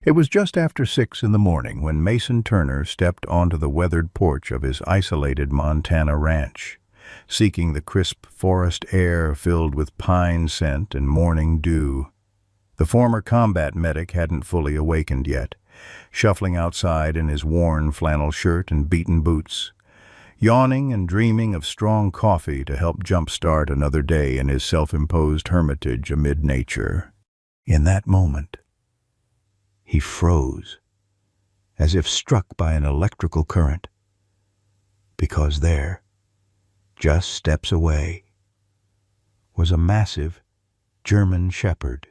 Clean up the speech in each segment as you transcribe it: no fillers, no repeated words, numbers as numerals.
It was just after 6 in the morning when Mason Turner stepped onto the weathered porch of his isolated Montana ranch, seeking the crisp forest air filled with pine scent and morning dew. The former combat medic hadn't fully awakened yet, shuffling outside in his worn flannel shirt and beaten boots, yawning and dreaming of strong coffee to help jumpstart another day in his self-imposed hermitage amid nature. In that moment, he froze, as if struck by an electrical current, because there, just steps away, was a massive German shepherd,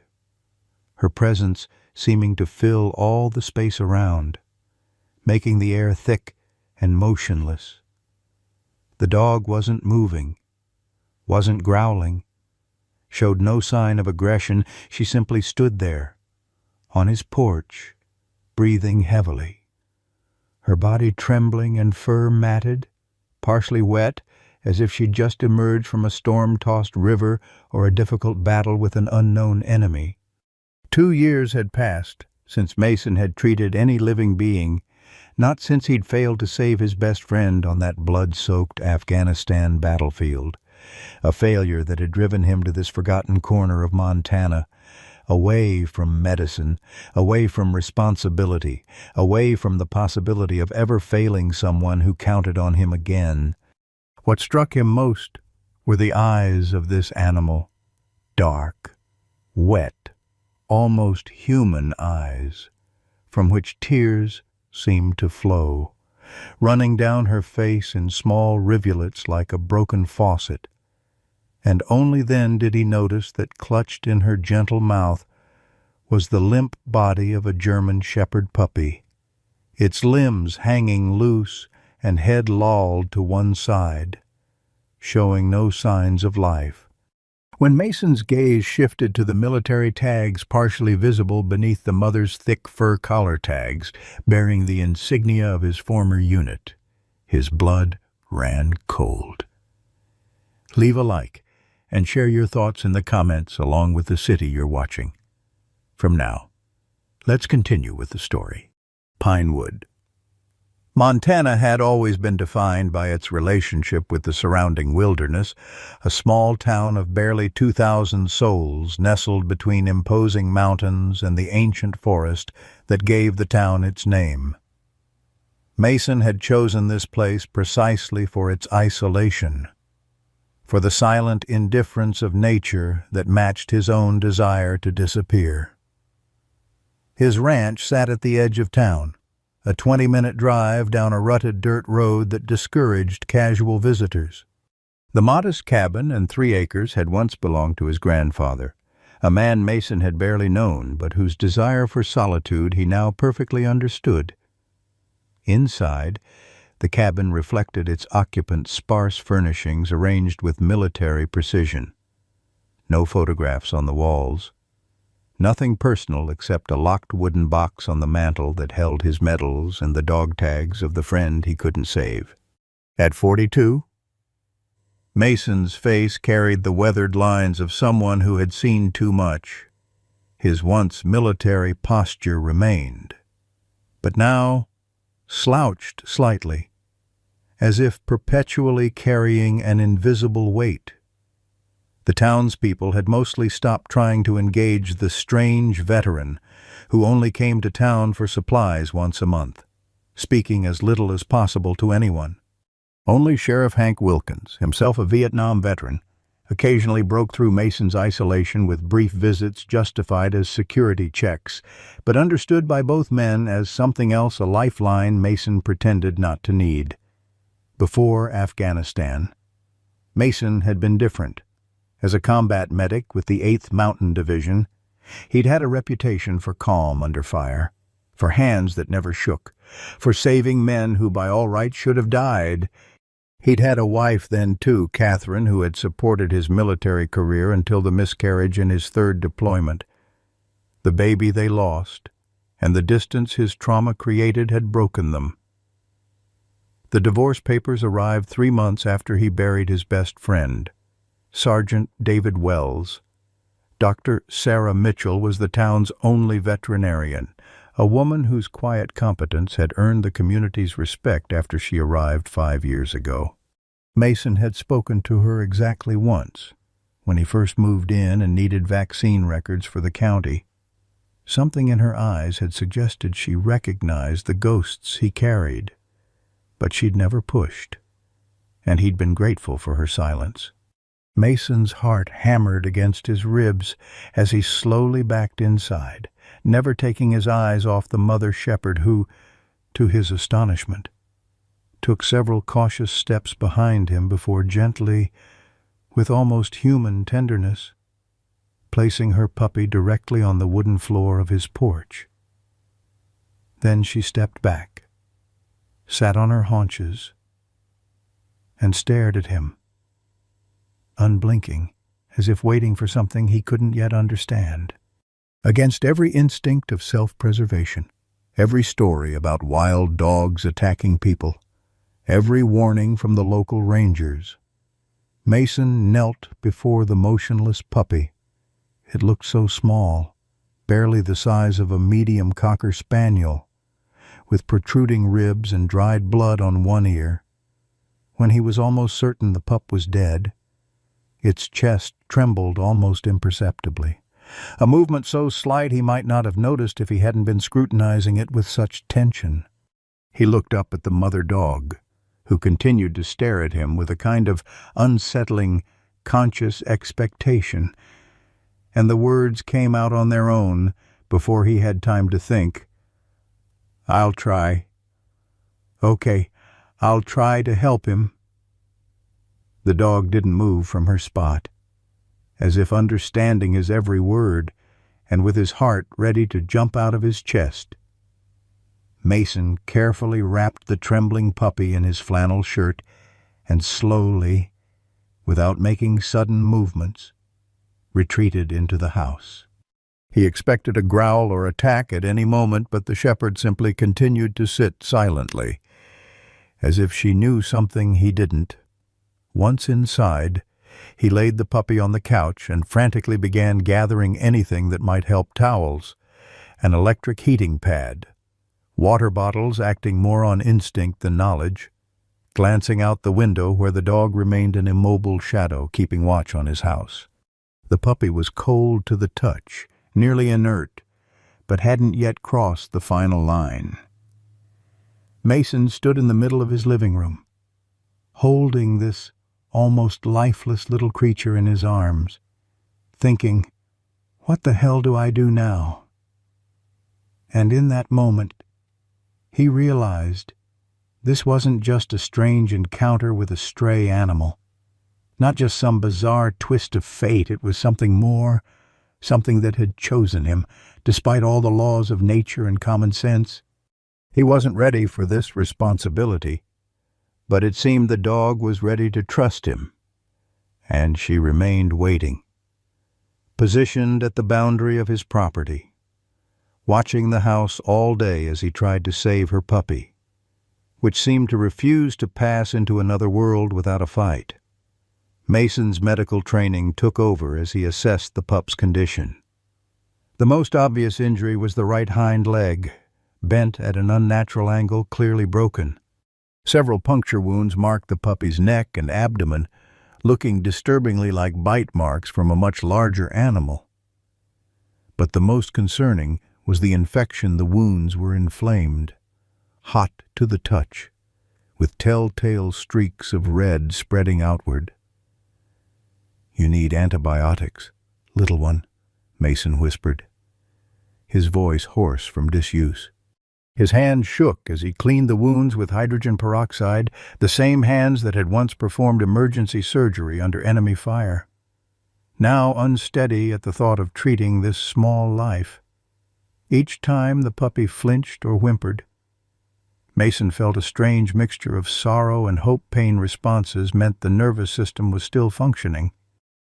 her presence seeming to fill all the space around, making the air thick and motionless. The dog wasn't moving, wasn't growling, showed no sign of aggression. She simply stood there, on his porch, breathing heavily, her body trembling and fur matted, partially wet, as if she'd just emerged from a storm-tossed river or a difficult battle with an unknown enemy. 2 years had passed since Mason had treated any living being, not since he'd failed to save his best friend on that blood-soaked Afghanistan battlefield, a failure that had driven him to this forgotten corner of Montana, away from medicine, away from responsibility, away from the possibility of ever failing someone who counted on him again. What struck him most were the eyes of this animal, dark, wet, almost human eyes, from which tears seemed to flow, running down her face in small rivulets like a broken faucet. And only then did he notice that clutched in her gentle mouth was the limp body of a German shepherd puppy, its limbs hanging loose and head lolled to one side, showing no signs of life. When Mason's gaze shifted to the military tags partially visible beneath the mother's thick fur collar tags, bearing the insignia of his former unit, his blood ran cold. Leave a like and share your thoughts in the comments along with the city you're watching. From now, let's continue with the story. Pinewood. Montana had always been defined by its relationship with the surrounding wilderness, a small town of barely 2,000 souls nestled between imposing mountains and the ancient forest that gave the town its name. Mason had chosen this place precisely for its isolation, for the silent indifference of nature that matched his own desire to disappear. His ranch sat at the edge of town, a 20-minute drive down a rutted dirt road that discouraged casual visitors. The modest cabin and 3 acres had once belonged to his grandfather, a man Mason had barely known, but whose desire for solitude he now perfectly understood. Inside, the cabin reflected its occupant's sparse furnishings arranged with military precision. No photographs on the walls. Nothing personal except a locked wooden box on the mantel that held his medals and the dog tags of the friend he couldn't save. At 42, Mason's face carried the weathered lines of someone who had seen too much. His once military posture remained, but now slouched slightly, as if perpetually carrying an invisible weight. The townspeople had mostly stopped trying to engage the strange veteran who only came to town for supplies once a month, speaking as little as possible to anyone. Only Sheriff Hank Wilkins, himself a Vietnam veteran, occasionally broke through Mason's isolation with brief visits justified as security checks, but understood by both men as something else, a lifeline Mason pretended not to need. Before Afghanistan, Mason had been different. As a combat medic with the 8th Mountain Division, he'd had a reputation for calm under fire, for hands that never shook, for saving men who by all rights should have died. He'd had a wife then too, Catherine, who had supported his military career until the miscarriage in his 3rd deployment. The baby they lost, and the distance his trauma created had broken them. The divorce papers arrived 3 months after he buried his best friend, Sergeant David Wells. Dr. Sarah Mitchell was the town's only veterinarian, a woman whose quiet competence had earned the community's respect after she arrived 5 years ago. Mason had spoken to her exactly once, when he first moved in and needed vaccine records for the county. Something in her eyes had suggested she recognized the ghosts he carried, but she'd never pushed, and he'd been grateful for her silence. Mason's heart hammered against his ribs as he slowly backed inside, never taking his eyes off the mother shepherd who, to his astonishment, took several cautious steps behind him before gently, with almost human tenderness, placing her puppy directly on the wooden floor of his porch. Then she stepped back, sat on her haunches, and stared at him, unblinking, as if waiting for something he couldn't yet understand. Against every instinct of self-preservation, every story about wild dogs attacking people, every warning from the local rangers, Mason knelt before the motionless puppy. It looked so small, barely the size of a medium cocker spaniel, with protruding ribs and dried blood on one ear. When he was almost certain the pup was dead, its chest trembled almost imperceptibly, a movement so slight he might not have noticed if he hadn't been scrutinizing it with such tension. He looked up at the mother dog, who continued to stare at him with a kind of unsettling, conscious expectation, and the words came out on their own before he had time to think. "I'll try. Okay, I'll try to help him." The dog didn't move from her spot, as if understanding his every word and with his heart ready to jump out of his chest. Mason carefully wrapped the trembling puppy in his flannel shirt and slowly, without making sudden movements, retreated into the house. He expected a growl or attack at any moment, but the shepherd simply continued to sit silently, as if she knew something he didn't. Once inside, he laid the puppy on the couch and frantically began gathering anything that might help: towels, an electric heating pad, water bottles acting more on instinct than knowledge, glancing out the window where the dog remained an immobile shadow keeping watch on his house. The puppy was cold to the touch, nearly inert, but hadn't yet crossed the final line. Mason stood in the middle of his living room, holding this almost lifeless little creature in his arms, thinking, "What the hell do I do now?" And in that moment, he realized this wasn't just a strange encounter with a stray animal, not just some bizarre twist of fate. It was something more, something that had chosen him, despite all the laws of nature and common sense. He wasn't ready for this responsibility, but it seemed the dog was ready to trust him, and she remained waiting, positioned at the boundary of his property, watching the house all day as he tried to save her puppy, which seemed to refuse to pass into another world without a fight. Mason's medical training took over as he assessed the pup's condition. The most obvious injury was the right hind leg, bent at an unnatural angle, clearly broken. Several puncture wounds marked the puppy's neck and abdomen, looking disturbingly like bite marks from a much larger animal. But the most concerning was the infection. The wounds were inflamed, hot to the touch, with telltale streaks of red spreading outward. "You need antibiotics, little one," Mason whispered, his voice hoarse from disuse. His hands shook as he cleaned the wounds with hydrogen peroxide, the same hands that had once performed emergency surgery under enemy fire. Now unsteady at the thought of treating this small life. Each time the puppy flinched or whimpered, Mason felt a strange mixture of sorrow and hope-pain responses meant the nervous system was still functioning.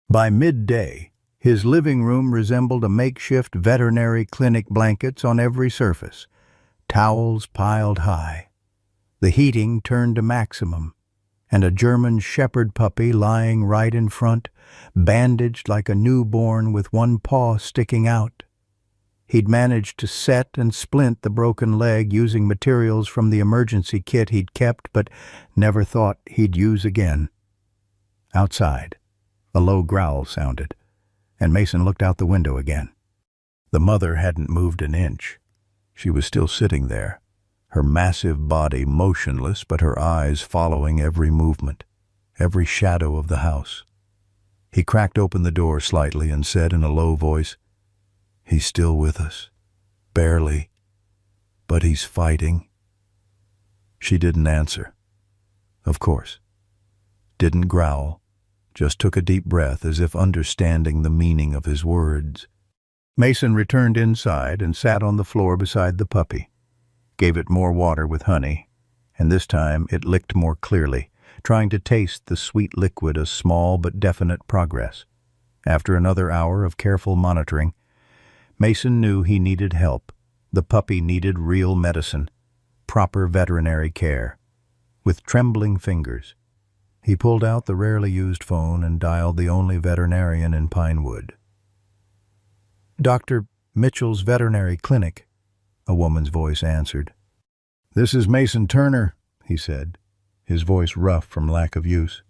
By midday, his living room resembled a makeshift veterinary clinic, blankets on every surface, towels piled high, the heating turned to maximum, and a German shepherd puppy lying right in front, bandaged like a newborn with one paw sticking out. He'd managed to set and splint the broken leg using materials from the emergency kit he'd kept but never thought he'd use again. Outside, a low growl sounded, and Mason looked out the window again. The mother hadn't moved an inch. She was still sitting there, her massive body motionless but her eyes following every movement, every shadow of the house. He cracked open the door slightly and said in a low voice, "He's still with us. Barely. But he's fighting." She didn't answer. Of course. Didn't growl. Just took a deep breath as if understanding the meaning of his words. Mason returned inside and sat on the floor beside the puppy. Gave it more water with honey, and this time it licked more clearly, trying to taste the sweet liquid, a small but definite progress. After another hour of careful monitoring, Mason knew he needed help. The puppy needed real medicine, proper veterinary care. With trembling fingers, he pulled out the rarely used phone and dialed the only veterinarian in Pinewood. "Dr. Mitchell's veterinary clinic," a woman's voice answered. "This is Mason Turner," he said, his voice rough from lack of use.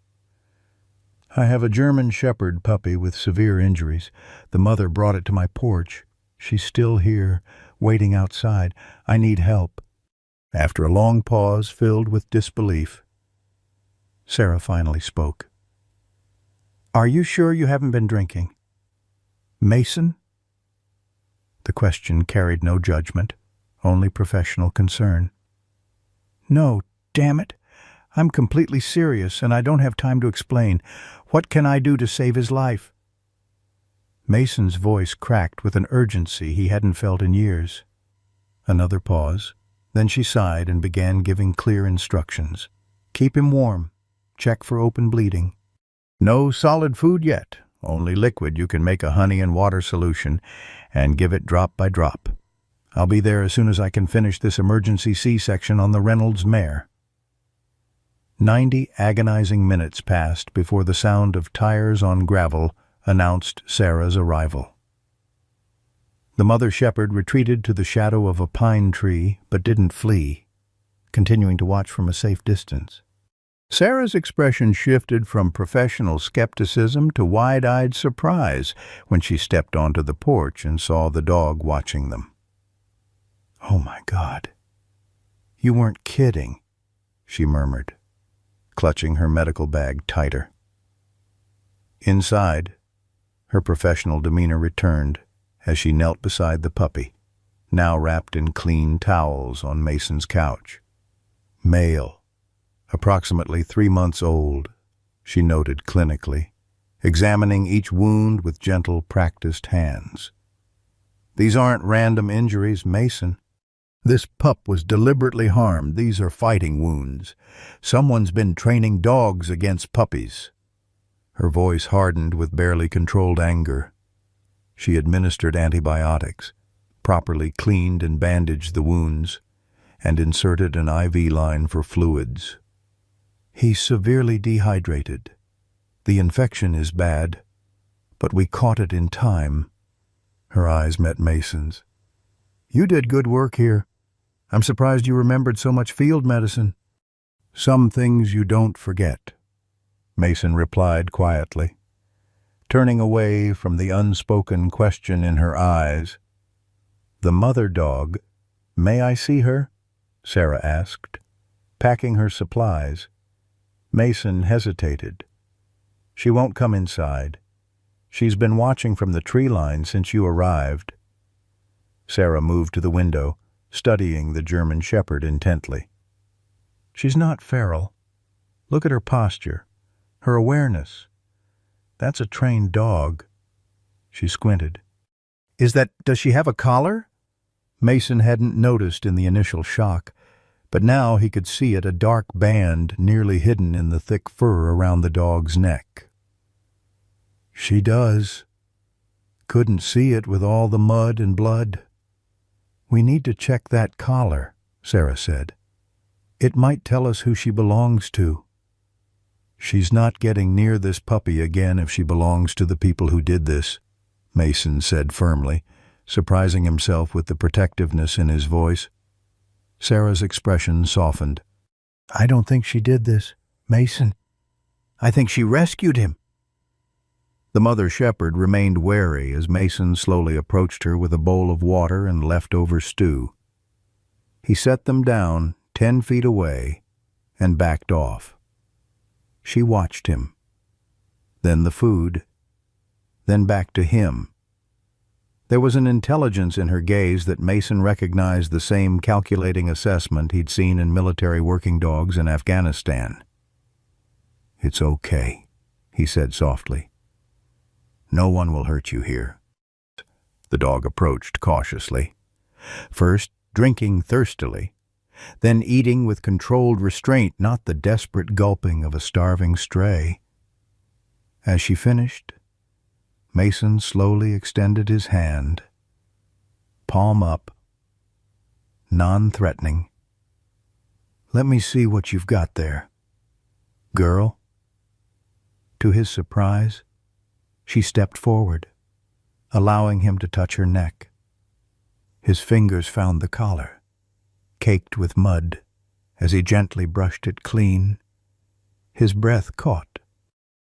"I have a German Shepherd puppy with severe injuries. The mother brought it to my porch. She's still here, waiting outside. I need help." After a long pause filled with disbelief, Sarah finally spoke. "Are you sure you haven't been drinking?" "Mason?" The question carried no judgment, only professional concern. "No, damn it. I'm completely serious, and I don't have time to explain. What can I do to save his life?" Mason's voice cracked with an urgency he hadn't felt in years. Another pause. Then she sighed and began giving clear instructions. "Keep him warm. Check for open bleeding. No solid food yet. Only liquid. You can make a honey and water solution and give it drop by drop. I'll be there as soon as I can finish this emergency C-section on the Reynolds mare." 90 agonizing minutes passed before the sound of tires on gravel announced Sarah's arrival. The mother shepherd retreated to the shadow of a pine tree, but didn't flee, continuing to watch from a safe distance. Sarah's expression shifted from professional skepticism to wide-eyed surprise when she stepped onto the porch and saw the dog watching them. "Oh my God, you weren't kidding," she murmured, clutching her medical bag tighter. Inside, her professional demeanor returned as she knelt beside the puppy, now wrapped in clean towels on Mason's couch. "Male, approximately 3 months old," she noted clinically, examining each wound with gentle, practiced hands. "These aren't random injuries, Mason. This pup was deliberately harmed. These are fighting wounds. Someone's been training dogs against puppies." Her voice hardened with barely controlled anger. She administered antibiotics, properly cleaned and bandaged the wounds, and inserted an IV line for fluids. "He's severely dehydrated. The infection is bad, but we caught it in time." Her eyes met Mason's. "You did good work here. I'm surprised you remembered so much field medicine." "Some things you don't forget," Mason replied quietly, turning away from the unspoken question in her eyes. "The mother dog, may I see her?" Sarah asked, packing her supplies. Mason hesitated. "She won't come inside. She's been watching from the tree line since you arrived." Sarah moved to the window, studying the German Shepherd intently. "She's not feral. Look at her posture, her awareness. That's a trained dog." She squinted. Does she have a collar?" Mason hadn't noticed in the initial shock, but now he could see it, a dark band nearly hidden in the thick fur around the dog's neck. "She does. Couldn't see it with all the mud and blood." "We need to check that collar," Sarah said. "It might tell us who she belongs to." "She's not getting near this puppy again if she belongs to the people who did this," Mason said firmly, surprising himself with the protectiveness in his voice. Sarah's expression softened. "I don't think she did this, Mason. I think she rescued him." The mother shepherd remained wary as Mason slowly approached her with a bowl of water and leftover stew. He set them down 10 feet away and backed off. She watched him. Then the food. Then back to him. There was an intelligence in her gaze that Mason recognized the same calculating assessment he'd seen in military working dogs in Afghanistan. "It's okay," he said softly. "No one will hurt you here." The dog approached cautiously, first drinking thirstily, then eating with controlled restraint, not the desperate gulping of a starving stray. As she finished, Mason slowly extended his hand, palm up, non-threatening. "Let me see what you've got there, girl." To his surprise, she stepped forward, allowing him to touch her neck. His fingers found the collar, caked with mud, as he gently brushed it clean. His breath caught.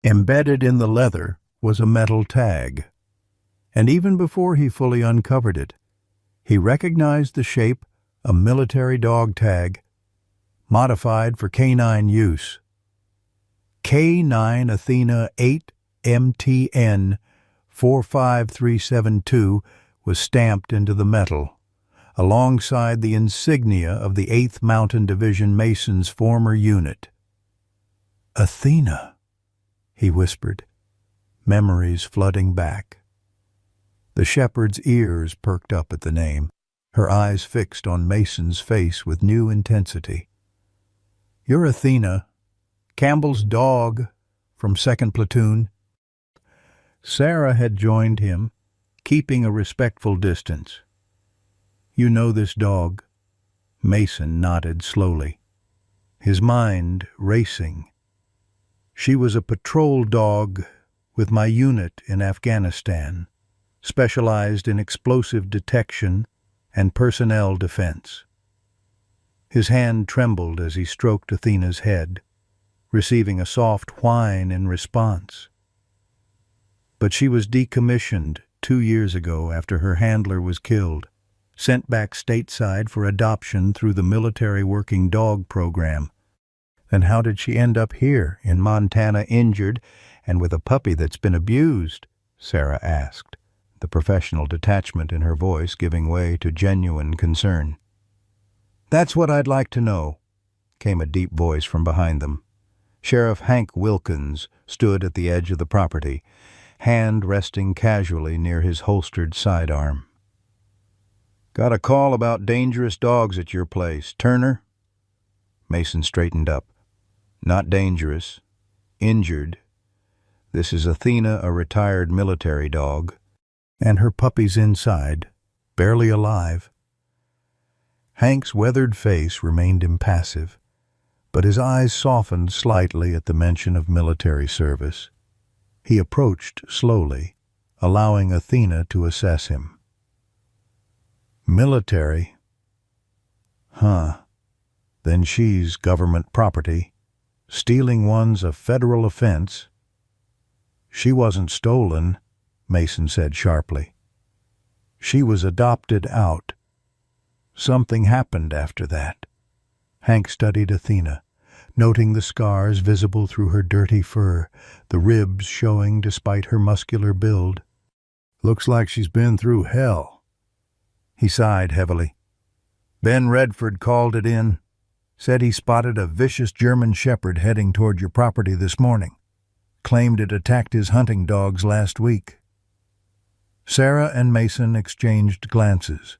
Embedded in the leather was a metal tag, and even before he fully uncovered it, he recognized the shape, a military dog tag, modified for canine use. K9 Athena 8 MTN 45372 was stamped into the metal, alongside the insignia of the 8th Mountain Division Mason's former unit. "Athena," he whispered, memories flooding back. The shepherd's ears perked up at the name, her eyes fixed on Mason's face with new intensity. "You're Athena, Campbell's dog from 2nd Platoon." Sarah had joined him, keeping a respectful distance. "You know this dog?" Mason nodded slowly, his mind racing. "She was a patrol dog with my unit in Afghanistan, specialized in explosive detection and personnel defense." His hand trembled as he stroked Athena's head, receiving a soft whine in response. "But she was decommissioned 2 years ago after her handler was killed, sent back stateside for adoption through the military working dog program. Then how did she end up here in Montana injured and with a puppy that's been abused?" Sarah asked, the professional detachment in her voice giving way to genuine concern. "That's what I'd like to know," came a deep voice from behind them. Sheriff Hank Wilkins stood at the edge of the property, hand resting casually near his holstered sidearm. "Got a call about dangerous dogs at your place, Turner?" Mason straightened up. "Not dangerous. Injured. This is Athena, a retired military dog, and her puppy's inside, barely alive." Hank's weathered face remained impassive, but his eyes softened slightly at the mention of military service. He approached slowly, allowing Athena to assess him. "Military? Huh. Then she's government property. Stealing one's a federal offense." "She wasn't stolen," Mason said sharply. "She was adopted out. Something happened after that." Hank studied Athena, noting the scars visible through her dirty fur, the ribs showing despite her muscular build. "Looks like she's been through hell." He sighed heavily. "Ben Redford called it in. Said he spotted a vicious German shepherd heading toward your property this morning. Claimed it attacked his hunting dogs last week." Sarah and Mason exchanged glances.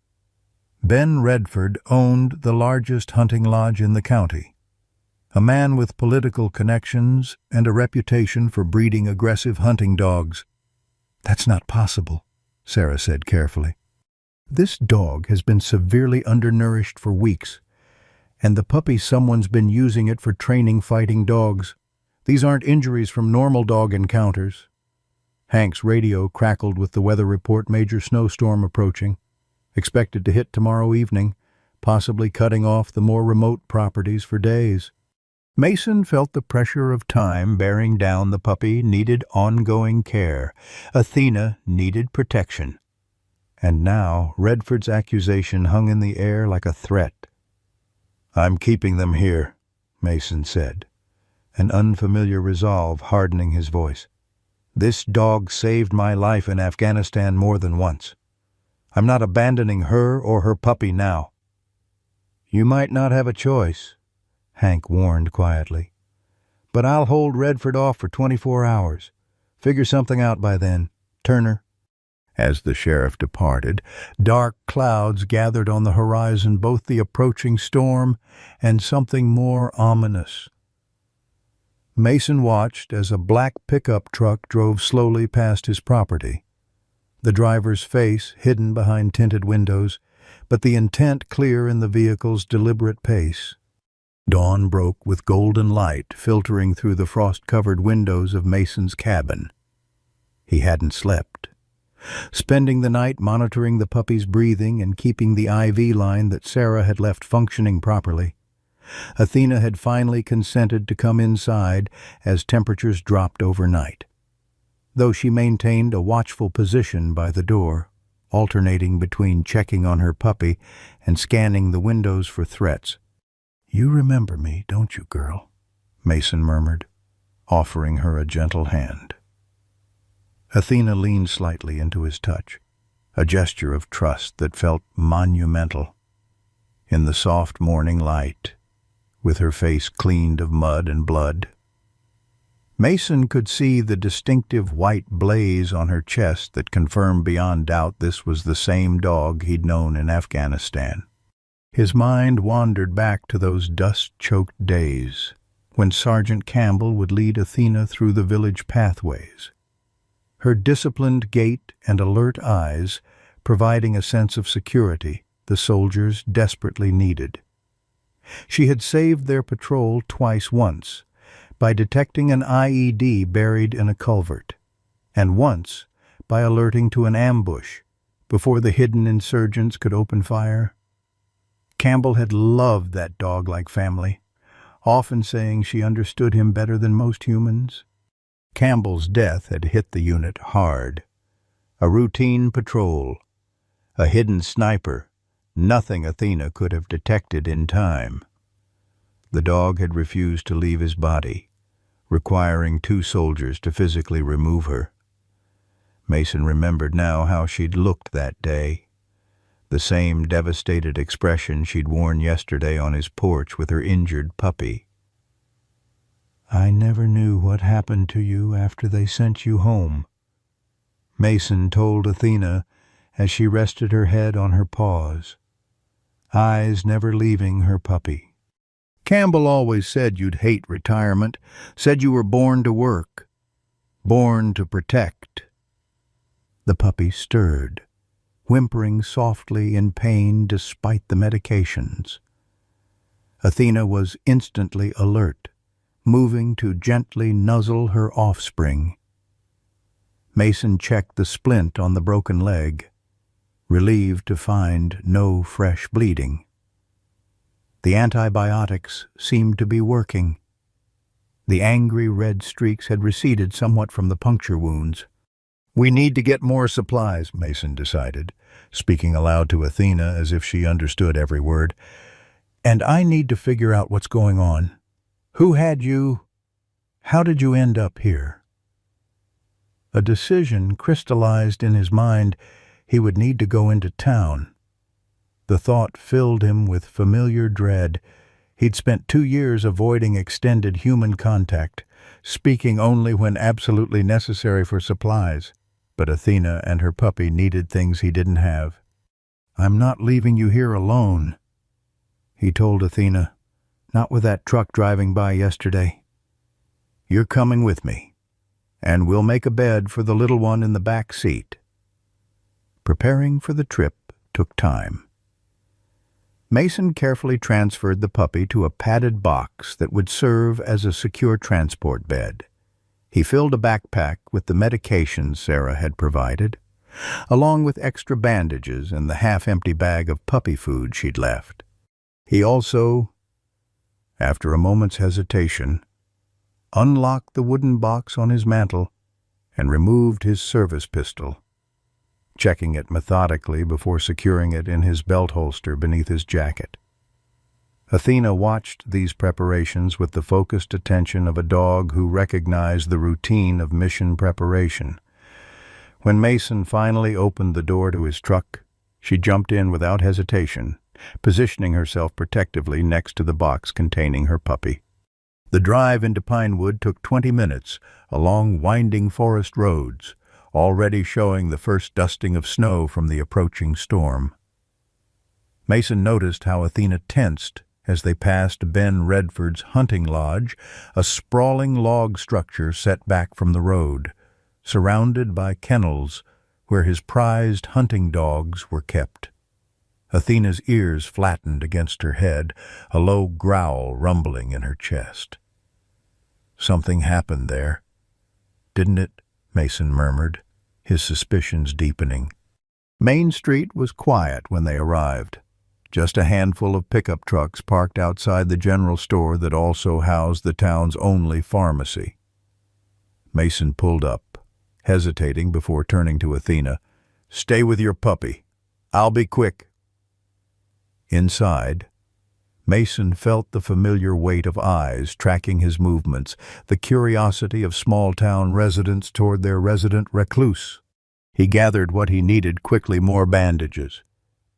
Ben Redford owned the largest hunting lodge in the county, a man with political connections and a reputation for breeding aggressive hunting dogs. "That's not possible," Sarah said carefully. "This dog has been severely undernourished for weeks, and the puppy someone's been using it for training fighting dogs. These aren't injuries from normal dog encounters." Hank's radio crackled with the weather report: major snowstorm approaching, expected to hit tomorrow evening, possibly cutting off the more remote properties for days. Mason felt the pressure of time bearing down. The puppy needed ongoing care. Athena needed protection. And now Redford's accusation hung in the air like a threat. "I'm keeping them here," Mason said, an unfamiliar resolve hardening his voice. "This dog saved my life in Afghanistan more than once. I'm not abandoning her or her puppy now." "You might not have a choice," Hank warned quietly. "But I'll hold Redford off for 24 hours. Figure something out by then, Turner." As the sheriff departed, dark clouds gathered on the horizon, both the approaching storm and something more ominous. Mason watched as a black pickup truck drove slowly past his property, the driver's face hidden behind tinted windows, but the intent clear in the vehicle's deliberate pace. Dawn broke with golden light filtering through the frost-covered windows of Mason's cabin. He hadn't slept. Spending the night monitoring the puppy's breathing and keeping the IV line that Sarah had left functioning properly, Athena had finally consented to come inside as temperatures dropped overnight. Though she maintained a watchful position by the door, alternating between checking on her puppy and scanning the windows for threats. "You remember me, don't you, girl?" Mason murmured, offering her a gentle hand. Athena leaned slightly into his touch, a gesture of trust that felt monumental. In the soft morning light, with her face cleaned of mud and blood, Mason could see the distinctive white blaze on her chest that confirmed beyond doubt this was the same dog he'd known in Afghanistan. His mind wandered back to those dust-choked days when Sergeant Campbell would lead Athena through the village pathways, her disciplined gait and alert eyes providing a sense of security the soldiers desperately needed. She had saved their patrol once by detecting an IED buried in a culvert, and once by alerting to an ambush before the hidden insurgents could open fire. Campbell had loved that dog-like family, often saying she understood him better than most humans. Campbell's death had hit the unit hard. A routine patrol, a hidden sniper, nothing Athena could have detected in time. The dog had refused to leave his body, requiring 2 soldiers to physically remove her. Mason remembered now how she'd looked that day, the same devastated expression she'd worn yesterday on his porch with her injured puppy. "I never knew what happened to you after they sent you home," Mason told Athena as she rested her head on her paws, eyes never leaving her puppy. "Campbell always said you'd hate retirement, said you were born to work, born to protect." The puppy stirred, whimpering softly in pain despite the medications. Athena was instantly alert, moving to gently nuzzle her offspring. Mason checked the splint on the broken leg, relieved to find no fresh bleeding. The antibiotics seemed to be working. The angry red streaks had receded somewhat from the puncture wounds. "We need to get more supplies," Mason decided, speaking aloud to Athena as if she understood every word. "And I need to figure out what's going on. Who had you? How did you end up here?" A decision crystallized in his mind. He would need to go into town. The thought filled him with familiar dread. He'd spent 2 years avoiding extended human contact, speaking only when absolutely necessary for supplies. But Athena and her puppy needed things he didn't have. "I'm not leaving you here alone," he told Athena. "Not with that truck driving by yesterday. You're coming with me, and we'll make a bed for the little one in the back seat." Preparing for the trip took time. Mason carefully transferred the puppy to a padded box that would serve as a secure transport bed. He filled a backpack with the medications Sarah had provided, along with extra bandages and the half-empty bag of puppy food she'd left. He also, after a moment's hesitation, unlocked the wooden box on his mantel and removed his service pistol, checking it methodically before securing it in his belt holster beneath his jacket. Athena watched these preparations with the focused attention of a dog who recognized the routine of mission preparation. When Mason finally opened the door to his truck, she jumped in without hesitation, positioning herself protectively next to the box containing her puppy. The drive into Pinewood took 20 minutes along winding forest roads, already showing the first dusting of snow from the approaching storm. Mason noticed how Athena tensed as they passed Ben Redford's hunting lodge, a sprawling log structure set back from the road, surrounded by kennels where his prized hunting dogs were kept. Athena's ears flattened against her head, a low growl rumbling in her chest. "Something happened there, didn't it?" Mason murmured, his suspicions deepening. Main Street was quiet when they arrived. Just a handful of pickup trucks parked outside the general store that also housed the town's only pharmacy. Mason pulled up, hesitating before turning to Athena. "Stay with your puppy. I'll be quick." Inside, Mason felt the familiar weight of eyes tracking his movements, the curiosity of small-town residents toward their resident recluse. He gathered what he needed quickly: more bandages,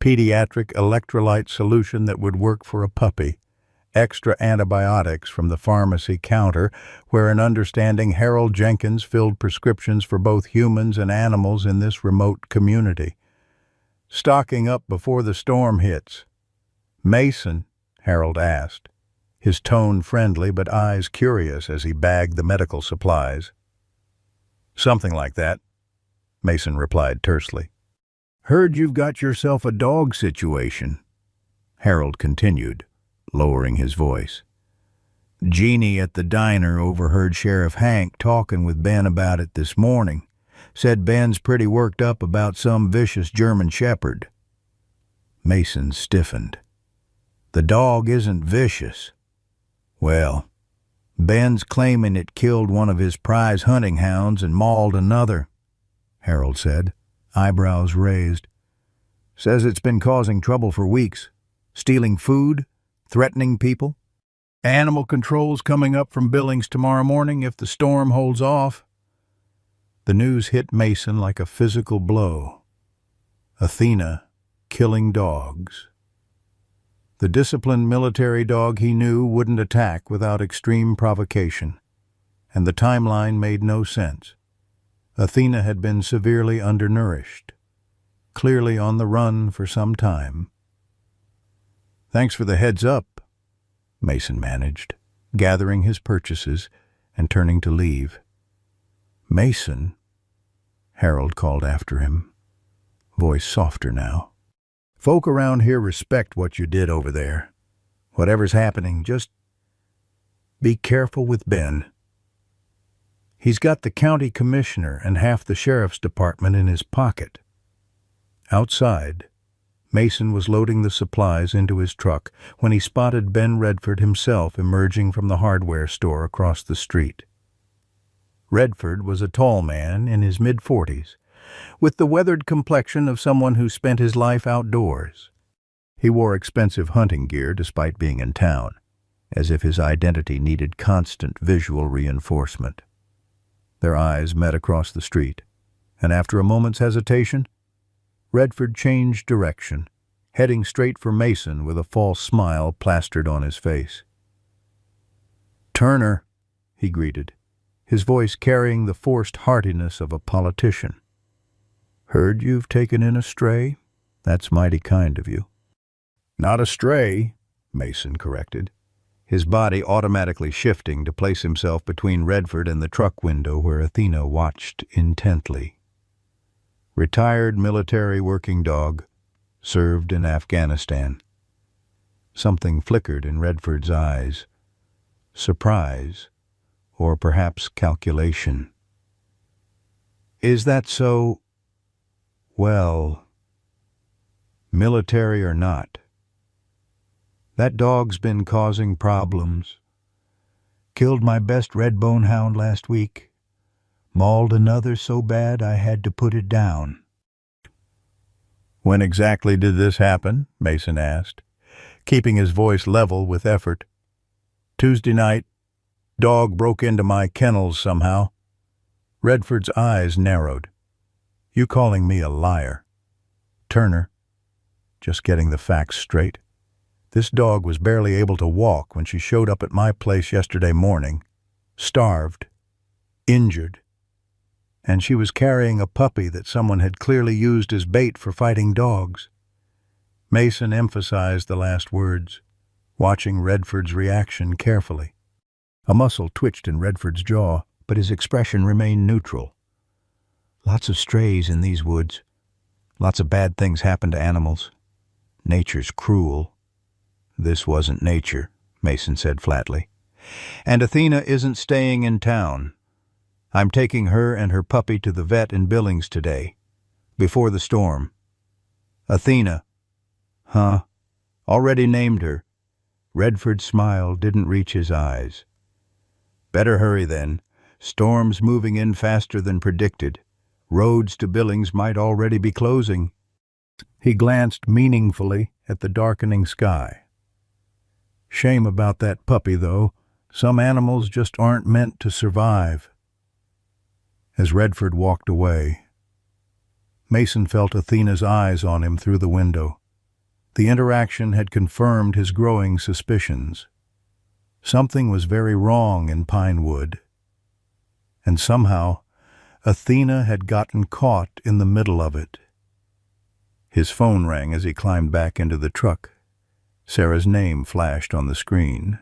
pediatric electrolyte solution that would work for a puppy, extra antibiotics from the pharmacy counter, where an understanding Harold Jenkins filled prescriptions for both humans and animals in this remote community. "Stocking up before the storm hits." "Mason?" Harold asked, his tone friendly but eyes curious as he bagged the medical supplies. "Something like that," Mason replied tersely. "Heard you've got yourself a dog situation," Harold continued, lowering his voice. "Jeannie at the diner overheard Sheriff Hank talking with Ben about it this morning. Said Ben's pretty worked up about some vicious German shepherd." Mason stiffened. "The dog isn't vicious." "Well, Ben's claiming it killed one of his prize hunting hounds and mauled another," Harold said, eyebrows raised. "Says it's been causing trouble for weeks, stealing food, threatening people. Animal control's coming up from Billings tomorrow morning if the storm holds off." The news hit Mason like a physical blow. Athena killing dogs. The disciplined military dog he knew wouldn't attack without extreme provocation, and the timeline made no sense. Athena had been severely undernourished, clearly on the run for some time. "Thanks for the heads up," Mason managed, gathering his purchases and turning to leave. "Mason," Harold called after him, voice softer now. "Folk around here respect what you did over there. Whatever's happening, just be careful with Ben. He's got the county commissioner and half the sheriff's department in his pocket." Outside, Mason was loading the supplies into his truck when he spotted Ben Redford himself emerging from the hardware store across the street. Redford was a tall man in his mid-40s, with the weathered complexion of someone who spent his life outdoors. He wore expensive hunting gear despite being in town, as if his identity needed constant visual reinforcement. Their eyes met across the street, and after a moment's hesitation, Redford changed direction, heading straight for Mason with a false smile plastered on his face. "Turner," he greeted, his voice carrying the forced heartiness of a politician. "Heard you've taken in a stray? That's mighty kind of you." "Not a stray," Mason corrected, his body automatically shifting to place himself between Redford and the truck window where Athena watched intently. Retired military working dog, served in Afghanistan. Something flickered in Redford's eyes. Surprise, or perhaps calculation. Is that so? Well, military or not, that dog's been causing problems. Killed my best red-bone hound last week. Mauled another so bad I had to put it down. When exactly did this happen? Mason asked, keeping his voice level with effort. Tuesday night. Dog broke into my kennels somehow. Redford's eyes narrowed. You calling me a liar? Turner, just getting the facts straight. This dog was barely able to walk when she showed up at my place yesterday morning, starved, injured, and she was carrying a puppy that someone had clearly used as bait for fighting dogs. Mason emphasized the last words, watching Redford's reaction carefully. A muscle twitched in Redford's jaw, but his expression remained neutral. Lots of strays in these woods. Lots of bad things happen to animals. Nature's cruel. This wasn't nature, Mason said flatly. And Athena isn't staying in town. I'm taking her and her puppy to the vet in Billings today, before the storm. Athena. Huh? Already named her. Redford's smile didn't reach his eyes. Better hurry then. Storm's moving in faster than predicted. Roads to Billings might already be closing. He glanced meaningfully at the darkening sky. Shame about that puppy, though. Some animals just aren't meant to survive. As Redford walked away, Mason felt Athena's eyes on him through the window. The interaction had confirmed his growing suspicions. Something was very wrong in Pinewood. And somehow, Athena had gotten caught in the middle of it. His phone rang as he climbed back into the truck. Sarah's name flashed on the screen.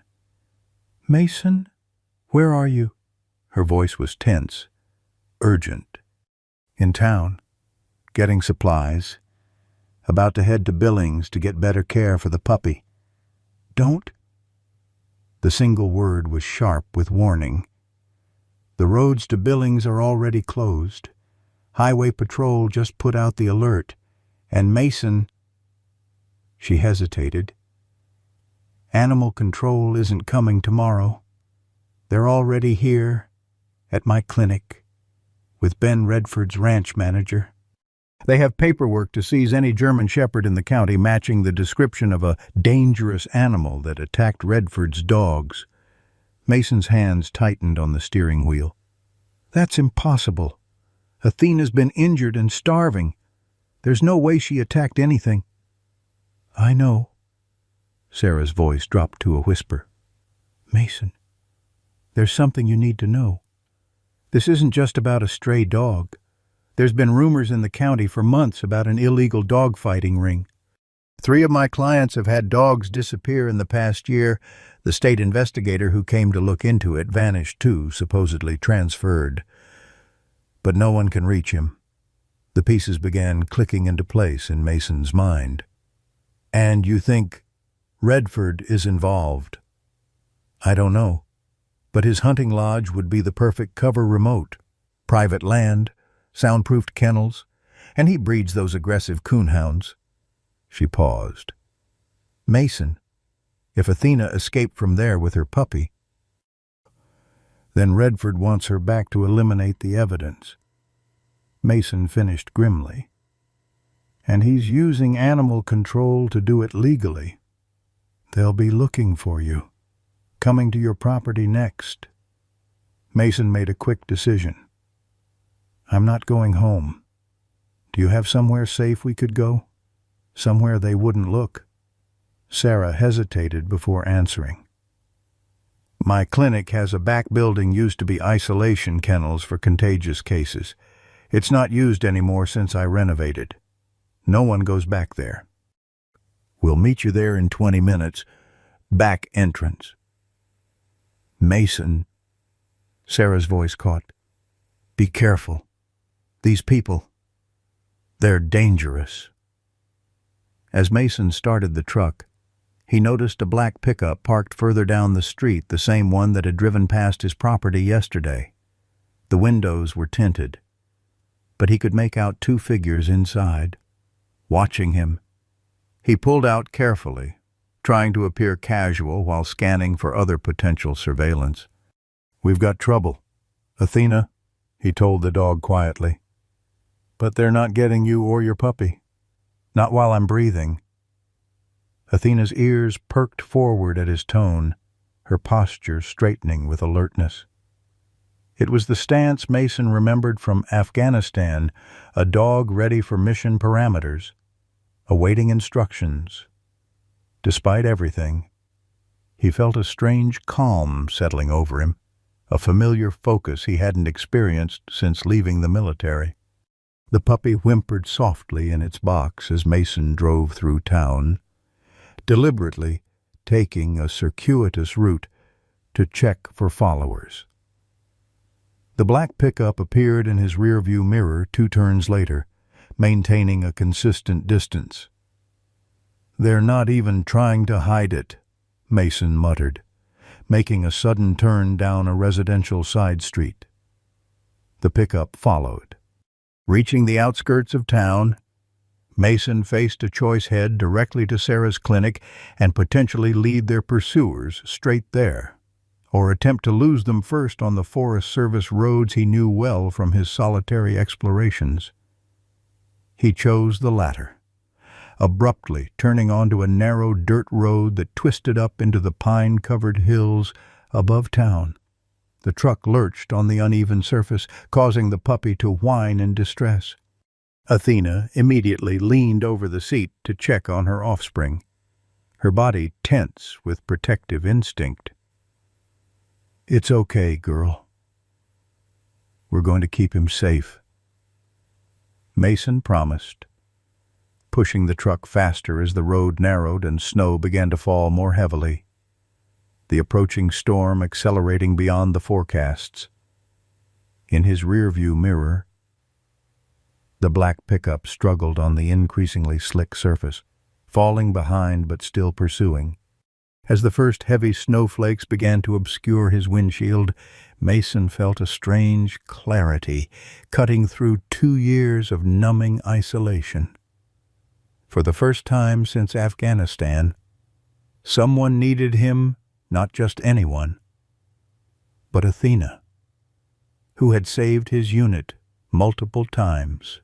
Mason? Where are you? Her voice was tense, urgent. In town, getting supplies. About to head to Billings to get better care for the puppy. Don't? The single word was sharp with warning. The roads to Billings are already closed. Highway Patrol just put out the alert. And Mason... She hesitated. Animal Control isn't coming tomorrow. They're already here, at my clinic, with Ben Redford's ranch manager. They have paperwork to seize any German Shepherd in the county matching the description of a dangerous animal that attacked Redford's dogs. Mason's hands tightened on the steering wheel. That's impossible. Athena's been injured and starving. There's no way she attacked anything. I know. Sarah's voice dropped to a whisper. Mason, there's something you need to know. This isn't just about a stray dog. There's been rumors in the county for months about an illegal dog-fighting ring. 3 of my clients have had dogs disappear in the past year. The state investigator who came to look into it vanished too, supposedly transferred. But no one can reach him. The pieces began clicking into place in Mason's mind. And you think Redford is involved? I don't know, but his hunting lodge would be the perfect cover remote. Private land, soundproofed kennels, and he breeds those aggressive coonhounds. She paused. Mason, if Athena escaped from there with her puppy, then Redford wants her back to eliminate the evidence. Mason finished grimly. And he's using Animal Control to do it legally. They'll be looking for you, coming to your property next. Mason made a quick decision. I'm not going home. Do you have somewhere safe we could go? Somewhere they wouldn't look? Sarah hesitated before answering. My clinic has a back building used to be isolation kennels for contagious cases. It's not used anymore since I renovated. No one goes back there. We'll meet you there in 20 minutes. Back entrance. Mason. Sarah's voice caught. Be careful. These people, they're dangerous. As Mason started the truck, he noticed a black pickup parked further down the street, the same one that had driven past his property yesterday. The windows were tinted, but he could make out two figures inside, watching him. He pulled out carefully, trying to appear casual while scanning for other potential surveillance. "We've got trouble, Athena," he told the dog quietly. "But they're not getting you or your puppy. Not while I'm breathing." Athena's ears perked forward at his tone, her posture straightening with alertness. It was the stance Mason remembered from Afghanistan, a dog ready for mission parameters, awaiting instructions. Despite everything, he felt a strange calm settling over him, a familiar focus he hadn't experienced since leaving the military. The puppy whimpered softly in its box as Mason drove through town, deliberately taking a circuitous route to check for followers. The black pickup appeared in his rearview mirror 2 turns later, maintaining a consistent distance. "They're not even trying to hide it," Mason muttered, making a sudden turn down a residential side street. The pickup followed. Reaching the outskirts of town, Mason faced a choice: head directly to Sarah's clinic and potentially lead their pursuers straight there, or attempt to lose them first on the Forest Service roads he knew well from his solitary explorations. He chose the latter, abruptly turning onto a narrow dirt road that twisted up into the pine-covered hills above town. The truck lurched on the uneven surface, causing the puppy to whine in distress. Athena immediately leaned over the seat to check on her offspring, her body tense with protective instinct. "It's okay, girl. We're going to keep him safe," Mason promised, pushing the truck faster as the road narrowed and snow began to fall more heavily, the approaching storm accelerating beyond the forecasts. In his rearview mirror, the black pickup struggled on the increasingly slick surface, falling behind but still pursuing. As the first heavy snowflakes began to obscure his windshield, Mason felt a strange clarity cutting through 2 years of numbing isolation. For the first time since Afghanistan, someone needed him, not just anyone, but Athena, who had saved his unit multiple times.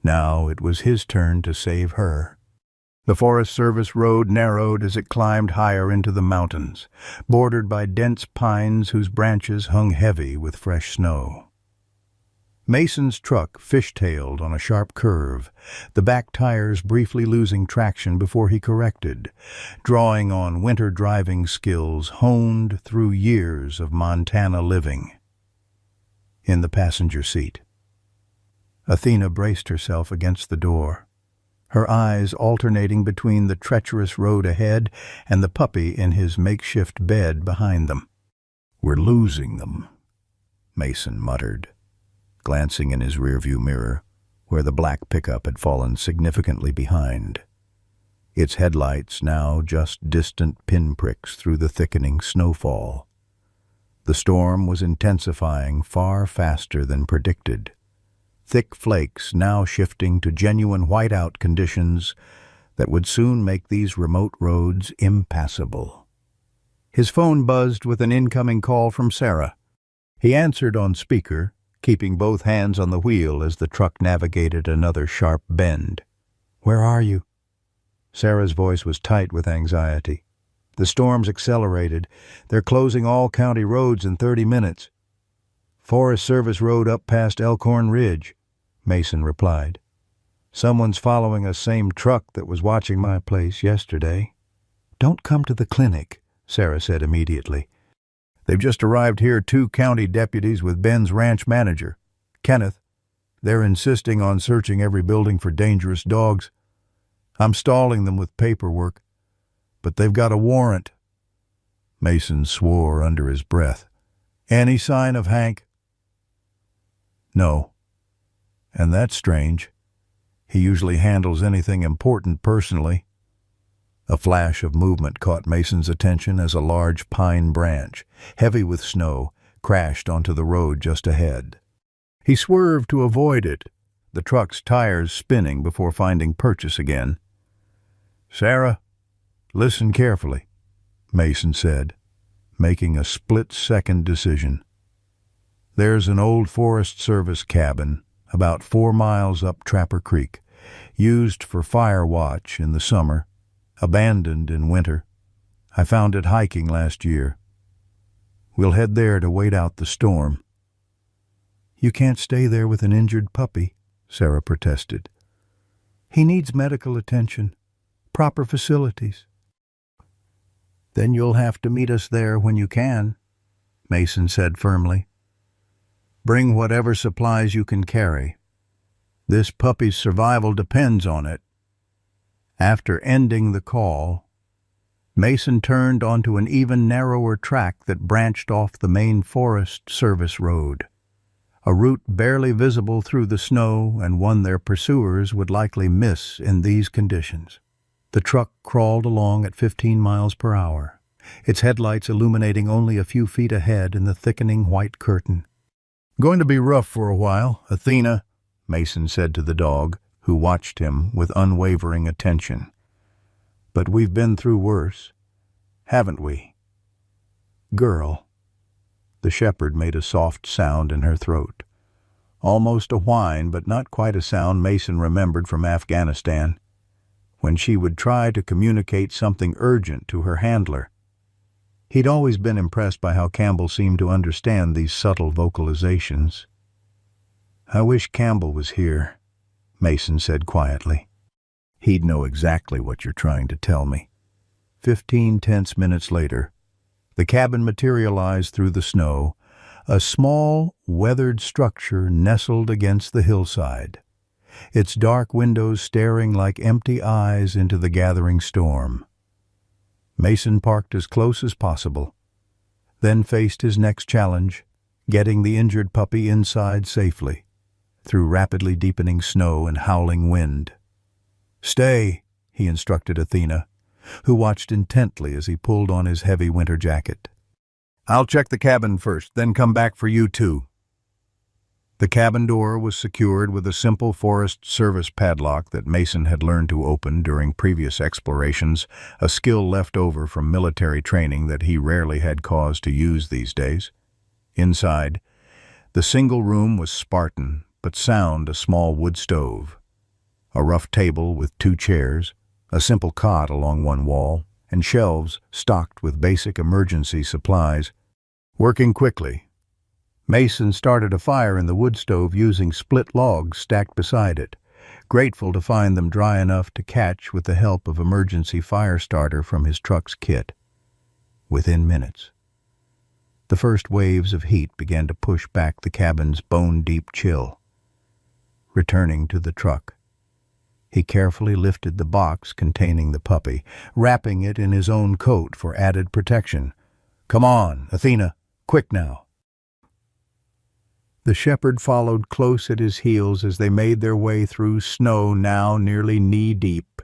Now it was his turn to save her. The Forest Service road narrowed as it climbed higher into the mountains, bordered by dense pines whose branches hung heavy with fresh snow. Mason's truck fishtailed on a sharp curve, the back tires briefly losing traction before he corrected, drawing on winter driving skills honed through years of Montana living. In the passenger seat, Athena braced herself against the door, her eyes alternating between the treacherous road ahead and the puppy in his makeshift bed behind them. "We're losing them," Mason muttered, glancing in his rearview mirror, where the black pickup had fallen significantly behind, its headlights now just distant pinpricks through the thickening snowfall. The storm was intensifying far faster than predicted, thick flakes now shifting to genuine whiteout conditions that would soon make these remote roads impassable. His phone buzzed with an incoming call from Sarah. He answered on speaker, keeping both hands on the wheel as the truck navigated another sharp bend. "Where are you?" Sarah's voice was tight with anxiety. "The storm's accelerated. They're closing all county roads in 30 minutes. Forest Service road up past Elkhorn Ridge," Mason replied. "Someone's following a same truck that was watching my place yesterday." "Don't come to the clinic," Sarah said immediately. "They've just arrived here 2 county deputies with Ben's ranch manager, Kenneth. They're insisting on searching every building for dangerous dogs. I'm stalling them with paperwork, but they've got a warrant." Mason swore under his breath. "Any sign of Hank?" "No. And that's strange. He usually handles anything important personally." A flash of movement caught Mason's attention as a large pine branch, heavy with snow, crashed onto the road just ahead. He swerved to avoid it, the truck's tires spinning before finding purchase again. "Sarah, listen carefully," Mason said, making a split-second decision. "There's an old Forest Service cabin about 4 miles up Trapper Creek, used for fire watch in the summer, abandoned in winter. I found it hiking last year. We'll head there to wait out the storm." "You can't stay there with an injured puppy," Sarah protested. "He needs medical attention, proper facilities." "Then you'll have to meet us there when you can," Mason said firmly. "Bring whatever supplies you can carry. This puppy's survival depends on it." After ending the call, Mason turned onto an even narrower track that branched off the main Forest Service road, a route barely visible through the snow and one their pursuers would likely miss in these conditions. The truck crawled along at 15 miles per hour, its headlights illuminating only a few feet ahead in the thickening white curtain. "Going to be rough for a while, Athena," Mason said to the dog, who watched him with unwavering attention. "But we've been through worse, haven't we?" "Girl." The shepherd made a soft sound in her throat. Almost a whine, but not quite a sound Mason remembered from Afghanistan, when she would try to communicate something urgent to her handler. He'd always been impressed by how Campbell seemed to understand these subtle vocalizations. "I wish Campbell was here," Mason said quietly. "He'd know exactly what you're trying to tell me." 15 tense minutes later, the cabin materialized through the snow, a small, weathered structure nestled against the hillside, its dark windows staring like empty eyes into the gathering storm. Mason parked as close as possible, then faced his next challenge, getting the injured puppy inside safely, through rapidly deepening snow and howling wind. "Stay," he instructed Athena, who watched intently as he pulled on his heavy winter jacket. "I'll check the cabin first, then come back for you too." The cabin door was secured with a simple Forest Service padlock that Mason had learned to open during previous explorations, a skill left over from military training that he rarely had cause to use these days. Inside, the single room was Spartan, but sound a small wood stove, a rough table with 2 chairs, a simple cot along one wall, and shelves stocked with basic emergency supplies. Working quickly, Mason started a fire in the wood stove using split logs stacked beside it, grateful to find them dry enough to catch with the help of emergency fire starter from his truck's kit. Within minutes, the first waves of heat began to push back the cabin's bone-deep chill. Returning to the truck, he carefully lifted the box containing the puppy, wrapping it in his own coat for added protection. "Come on, Athena, quick now." The shepherd followed close at his heels as they made their way through snow now nearly knee-deep.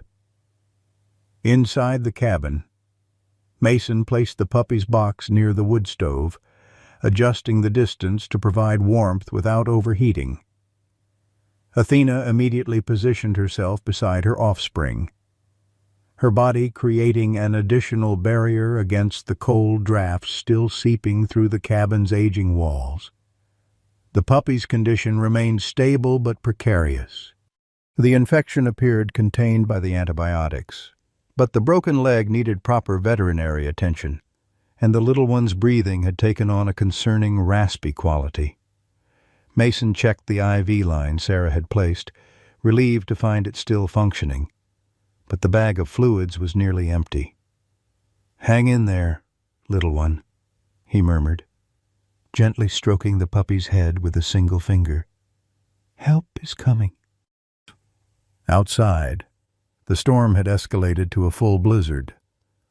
Inside the cabin, Mason placed the puppy's box near the wood stove, adjusting the distance to provide warmth without overheating. Athena immediately positioned herself beside her offspring, her body creating an additional barrier against the cold drafts still seeping through the cabin's aging walls. The puppy's condition remained stable but precarious. The infection appeared contained by the antibiotics, but the broken leg needed proper veterinary attention, and the little one's breathing had taken on a concerning raspy quality. Mason checked the IV line Sarah had placed, relieved to find it still functioning, but the bag of fluids was nearly empty. "Hang in there, little one," he murmured, gently stroking the puppy's head with a single finger. "Help is coming." Outside, the storm had escalated to a full blizzard.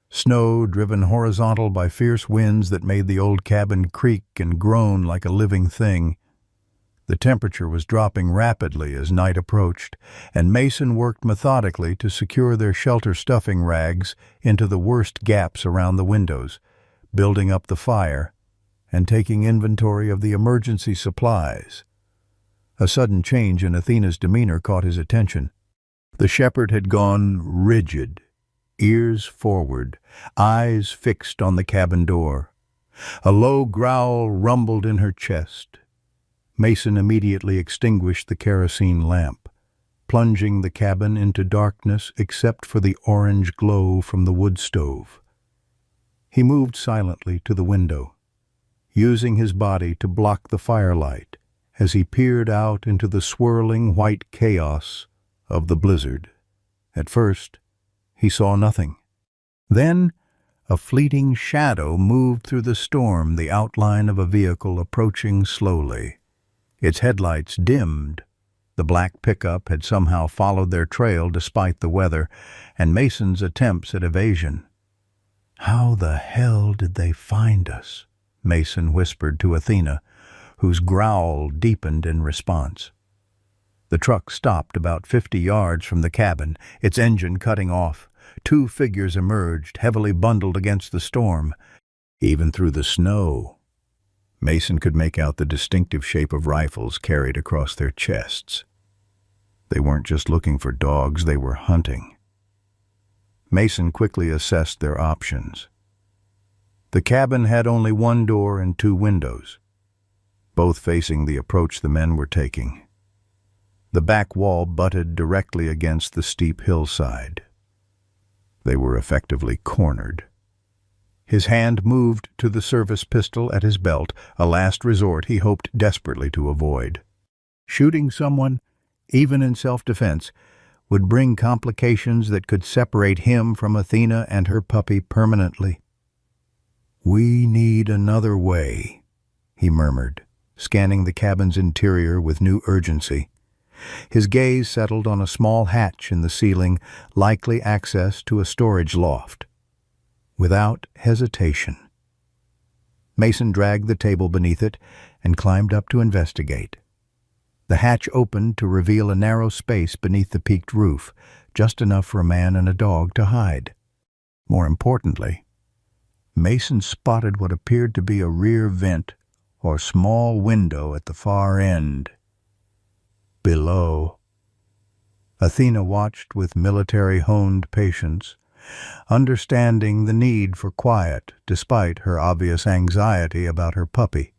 Snow driven horizontal by fierce winds that made the old cabin creak and groan like a living thing. The temperature was dropping rapidly as night approached, and Mason worked methodically to secure their shelter stuffing rags into the worst gaps around the windows, building up the fire and taking inventory of the emergency supplies. A sudden change in Athena's demeanor caught his attention. The shepherd had gone rigid, ears forward, eyes fixed on the cabin door. A low growl rumbled in her chest. Mason immediately extinguished the kerosene lamp, plunging the cabin into darkness except for the orange glow from the wood stove. He moved silently to the window, using his body to block the firelight as he peered out into the swirling white chaos of the blizzard. At first, he saw nothing. Then, a fleeting shadow moved through the storm, the outline of a vehicle approaching slowly. Its headlights dimmed. The black pickup had somehow followed their trail despite the weather and Mason's attempts at evasion. "How the hell did they find us?" Mason whispered to Athena, whose growl deepened in response. The truck stopped about 50 yards from the cabin, its engine cutting off. Two figures emerged, heavily bundled against the storm. Even through the snow, Mason could make out the distinctive shape of rifles carried across their chests. They weren't just looking for dogs, they were hunting. Mason quickly assessed their options. The cabin had only one door and two windows, both facing the approach the men were taking. The back wall butted directly against the steep hillside. They were effectively cornered. His hand moved to the service pistol at his belt, a last resort he hoped desperately to avoid. Shooting someone, even in self-defense, would bring complications that could separate him from Athena and her puppy permanently. "We need another way," he murmured, scanning the cabin's interior with new urgency. His gaze settled on a small hatch in the ceiling, likely access to a storage loft. Without hesitation, Mason dragged the table beneath it and climbed up to investigate. The hatch opened to reveal a narrow space beneath the peaked roof, just enough for a man and a dog to hide. More importantly, Mason spotted what appeared to be a rear vent or small window at the far end. Below, Athena watched with military-honed patience, understanding the need for quiet despite her obvious anxiety about her puppy.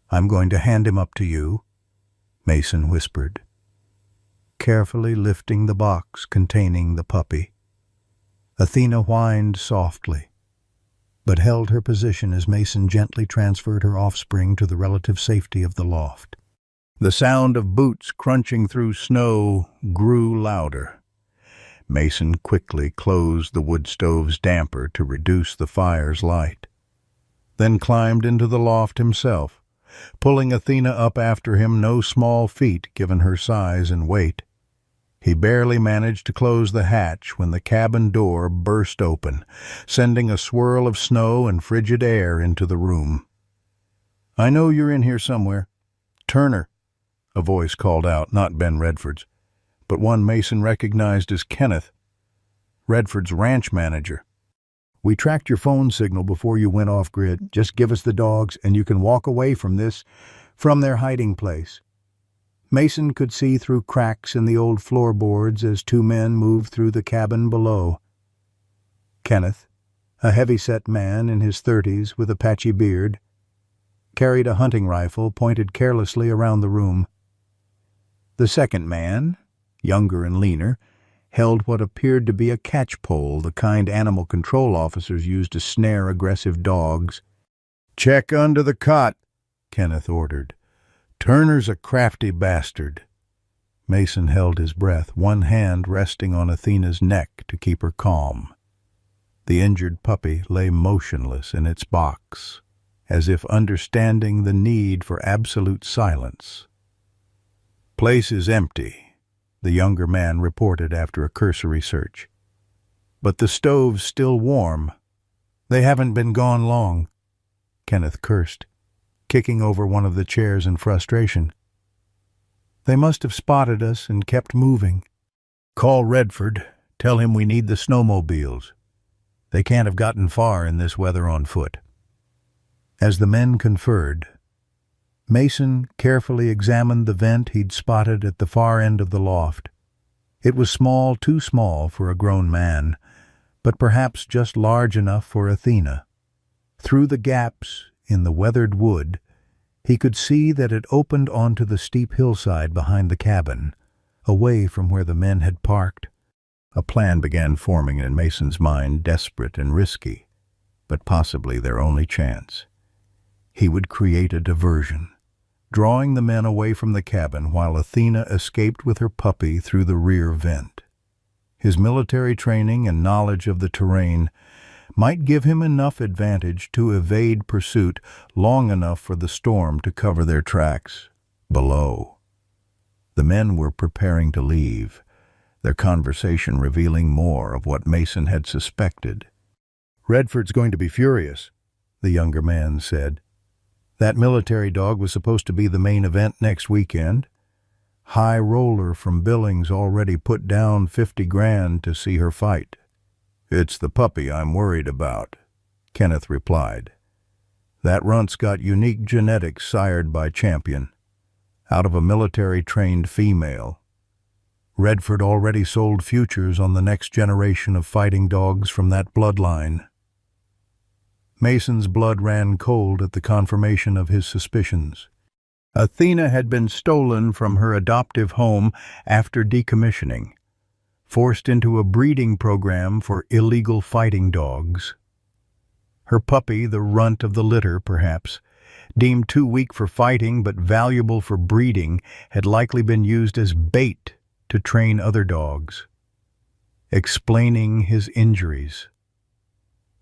"I'm going to hand him up to you," Mason whispered, carefully lifting the box containing the puppy. Athena whined softly, but held her position as Mason gently transferred her offspring to the relative safety of the loft. The sound of boots crunching through snow grew louder. Mason quickly closed the wood stove's damper to reduce the fire's light, then climbed into the loft himself, pulling Athena up after him, no small feat given her size and weight. He barely managed to close the hatch when the cabin door burst open, sending a swirl of snow and frigid air into the room. "I know you're in here somewhere. Turner," a voice called out, not Ben Redford's, but one Mason recognized as Kenneth, Redford's ranch manager. "We tracked your phone signal before you went off-grid. Just give us the dogs and you can walk away from their hiding place." Mason could see through cracks in the old floorboards as two men moved through the cabin below. Kenneth, a heavy-set man in his 30s with a patchy beard, carried a hunting rifle pointed carelessly around the room. The second man, younger and leaner, held what appeared to be a catch-pole, the kind animal control officers use to snare aggressive dogs. "Check under the cot," Kenneth ordered. "Turner's a crafty bastard." Mason held his breath, one hand resting on Athena's neck to keep her calm. The injured puppy lay motionless in its box, as if understanding the need for absolute silence. "Place is empty," the younger man reported after a cursory search. "But the stove's still warm. They haven't been gone long," Kenneth cursed, kicking over one of the chairs in frustration. They must have spotted us and kept moving. Call Redford. Tell him we need the snowmobiles. They can't have gotten far in this weather on foot." As the men conferred, Mason carefully examined the vent he'd spotted at the far end of the loft. It was small, too small for a grown man, but perhaps just large enough for Athena. Through the gaps in the weathered wood, he could see that it opened onto the steep hillside behind the cabin, away from where the men had parked. A plan began forming in Mason's mind, desperate and risky, but possibly their only chance. He would create a diversion, drawing the men away from the cabin while Athena escaped with her puppy through the rear vent. His military training and knowledge of the terrain might give him enough advantage to evade pursuit long enough for the storm to cover their tracks below. The men were preparing to leave, their conversation revealing more of what Mason had suspected. "Redford's going to be furious," the younger man said. "That military dog was supposed to be the main event next weekend. High Roller from Billings already put down 50 grand to see her fight." "It's the puppy I'm worried about," Kenneth replied. "That runt's got unique genetics sired by Champion, out of a military-trained female. Redford already sold futures on the next generation of fighting dogs from that bloodline." Mason's blood ran cold at the confirmation of his suspicions. Athena had been stolen from her adoptive home after decommissioning, forced into a breeding program for illegal fighting dogs. Her puppy, the runt of the litter perhaps, deemed too weak for fighting but valuable for breeding, had likely been used as bait to train other dogs. Explaining his injuries.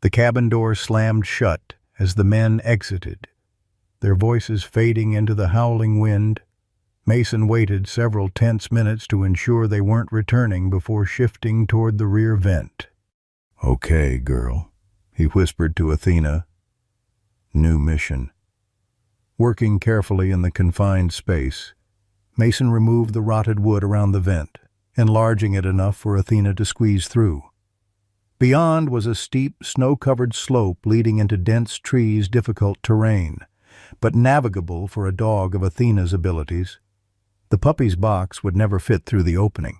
The cabin door slammed shut as the men exited, their voices fading into the howling wind. Mason waited several tense minutes to ensure they weren't returning before shifting toward the rear vent. "Okay, girl," he whispered to Athena. "New mission." Working carefully in the confined space, Mason removed the rotted wood around the vent, enlarging it enough for Athena to squeeze through. Beyond was a steep, snow-covered slope leading into dense trees, difficult terrain, but navigable for a dog of Athena's abilities. The puppy's box would never fit through the opening,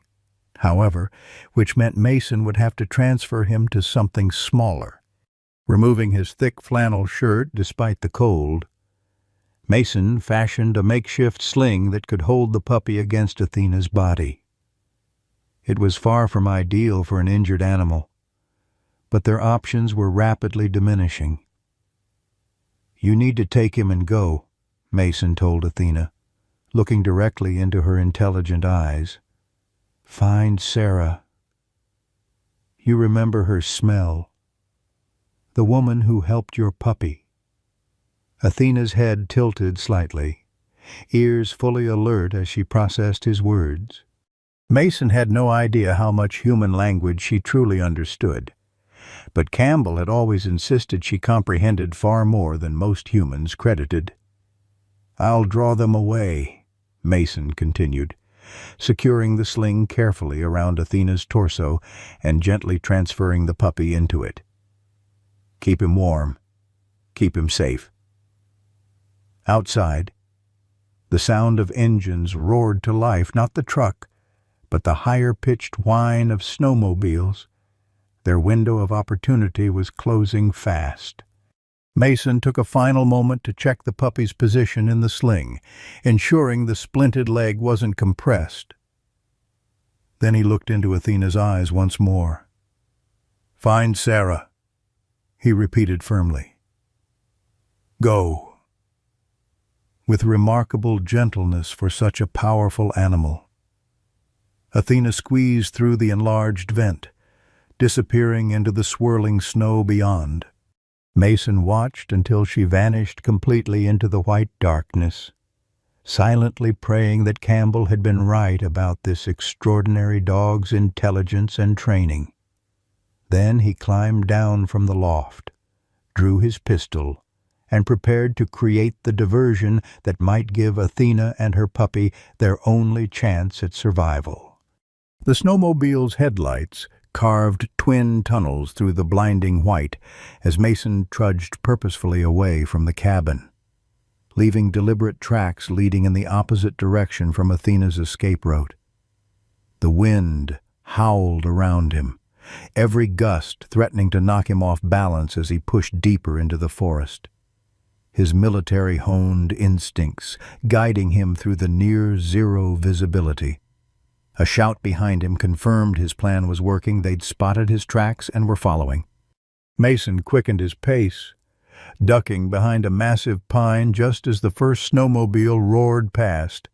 however, which meant Mason would have to transfer him to something smaller. Removing his thick flannel shirt despite the cold, Mason fashioned a makeshift sling that could hold the puppy against Athena's body. It was far from ideal for an injured animal, but their options were rapidly diminishing. "You need to take him and go," Mason told Athena, looking directly into her intelligent eyes. "Find Sarah. You remember her smell. The woman who helped your puppy." Athena's head tilted slightly, ears fully alert as she processed his words. Mason had no idea how much human language she truly understood, but Campbell had always insisted she comprehended far more than most humans credited. "I'll draw them away," Mason continued, securing the sling carefully around Athena's torso and gently transferring the puppy into it. "Keep him warm. Keep him safe." Outside, the sound of engines roared to life, not the truck, but the higher-pitched whine of snowmobiles. Their window of opportunity was closing fast. Mason took a final moment to check the puppy's position in the sling, ensuring the splinted leg wasn't compressed. Then he looked into Athena's eyes once more. "Find Sarah," he repeated firmly. "Go." With remarkable gentleness for such a powerful animal, Athena squeezed through the enlarged vent, disappearing into the swirling snow beyond. Mason watched until she vanished completely into the white darkness, silently praying that Campbell had been right about this extraordinary dog's intelligence and training. Then he climbed down from the loft, drew his pistol, and prepared to create the diversion that might give Athena and her puppy their only chance at survival. The snowmobile's headlights carved twin tunnels through the blinding white as Mason trudged purposefully away from the cabin, leaving deliberate tracks leading in the opposite direction from Athena's escape route. The wind howled around him, every gust threatening to knock him off balance as he pushed deeper into the forest, his military-honed instincts guiding him through the near-zero visibility. A shout behind him confirmed his plan was working. They'd spotted his tracks and were following. Mason quickened his pace, ducking behind a massive pine just as the first snowmobile roared past.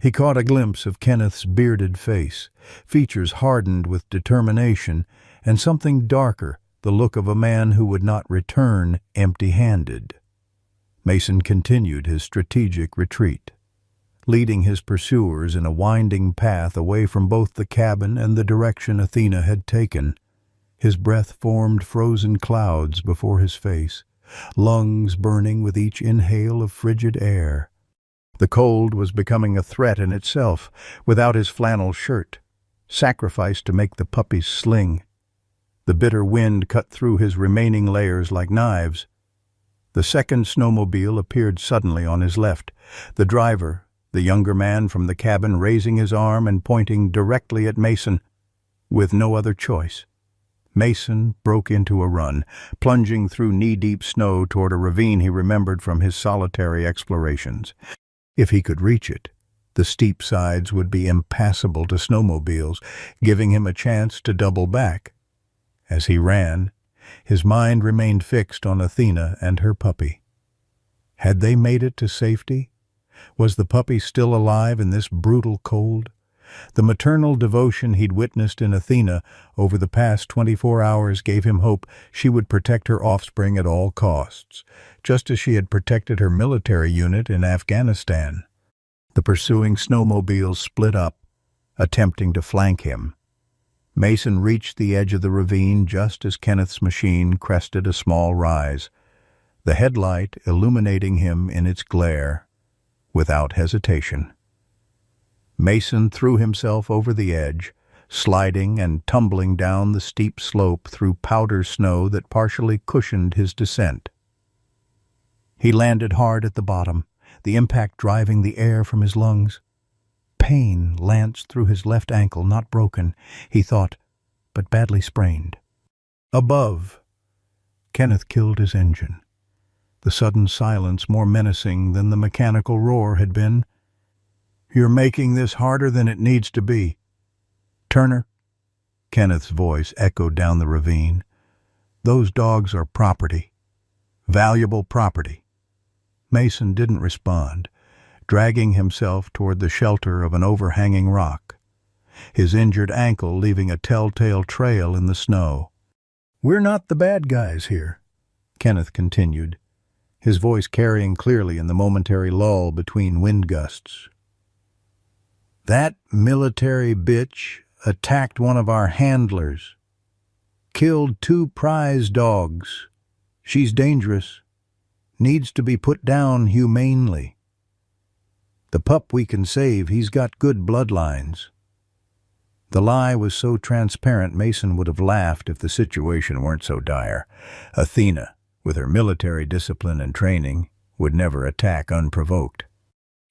He caught a glimpse of Kenneth's bearded face, features hardened with determination, and something darker, the look of a man who would not return empty-handed. Mason continued his strategic retreat, leading his pursuers in a winding path away from both the cabin and the direction Athena had taken. His breath formed frozen clouds before his face, lungs burning with each inhale of frigid air. The cold was becoming a threat in itself, without his flannel shirt, sacrificed to make the puppy's sling. The bitter wind cut through his remaining layers like knives. The second snowmobile appeared suddenly on his left, the driver, the younger man from the cabin, raising his arm and pointing directly at Mason. With no other choice, Mason broke into a run, plunging through knee-deep snow toward a ravine he remembered from his solitary explorations. If he could reach it, the steep sides would be impassable to snowmobiles, giving him a chance to double back. As he ran, his mind remained fixed on Athena and her puppy. Had they made it to safety? Was the puppy still alive in this brutal cold? The maternal devotion he'd witnessed in Athena over the past 24 hours gave him hope she would protect her offspring at all costs, just as she had protected her military unit in Afghanistan. The pursuing snowmobiles split up, attempting to flank him. Mason reached the edge of the ravine just as Kenneth's machine crested a small rise, the headlight illuminating him in its glare. Without hesitation, Mason threw himself over the edge, sliding and tumbling down the steep slope through powder snow that partially cushioned his descent. He landed hard at the bottom, the impact driving the air from his lungs. Pain lanced through his left ankle, not broken, he thought, but badly sprained. Above, Kenneth killed his engine, the sudden silence more menacing than the mechanical roar had been. "You're making this harder than it needs to be. Turner," Kenneth's voice echoed down the ravine, "those dogs are property, valuable property." Mason didn't respond, dragging himself toward the shelter of an overhanging rock, his injured ankle leaving a telltale trail in the snow. "We're not the bad guys here," Kenneth continued, his voice carrying clearly in the momentary lull between wind gusts. "That military bitch attacked one of our handlers, killed 2 prize dogs. She's dangerous, needs to be put down humanely. The pup we can save, he's got good bloodlines." The lie was so transparent Mason would have laughed if the situation weren't so dire. Athena, with her military discipline and training, would never attack unprovoked.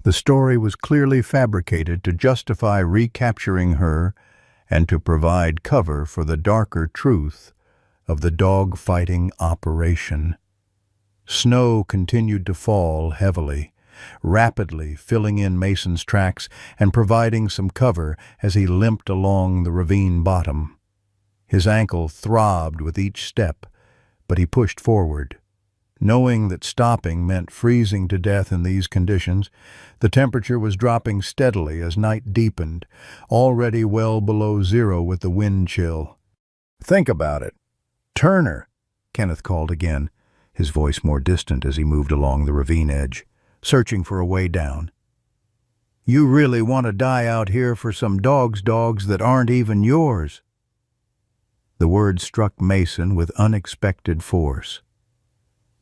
The story was clearly fabricated to justify recapturing her and to provide cover for the darker truth of the dog-fighting operation. Snow continued to fall heavily, rapidly filling in Mason's tracks and providing some cover as he limped along the ravine bottom. His ankle throbbed with each step, but he pushed forward. Knowing that stopping meant freezing to death in these conditions, the temperature was dropping steadily as night deepened, already well below zero with the wind chill. "Think about it. Turner," Kenneth called again, his voice more distant as he moved along the ravine edge, searching for a way down. "You really want to die out here for some dogs that aren't even yours?" The words struck Mason with unexpected force.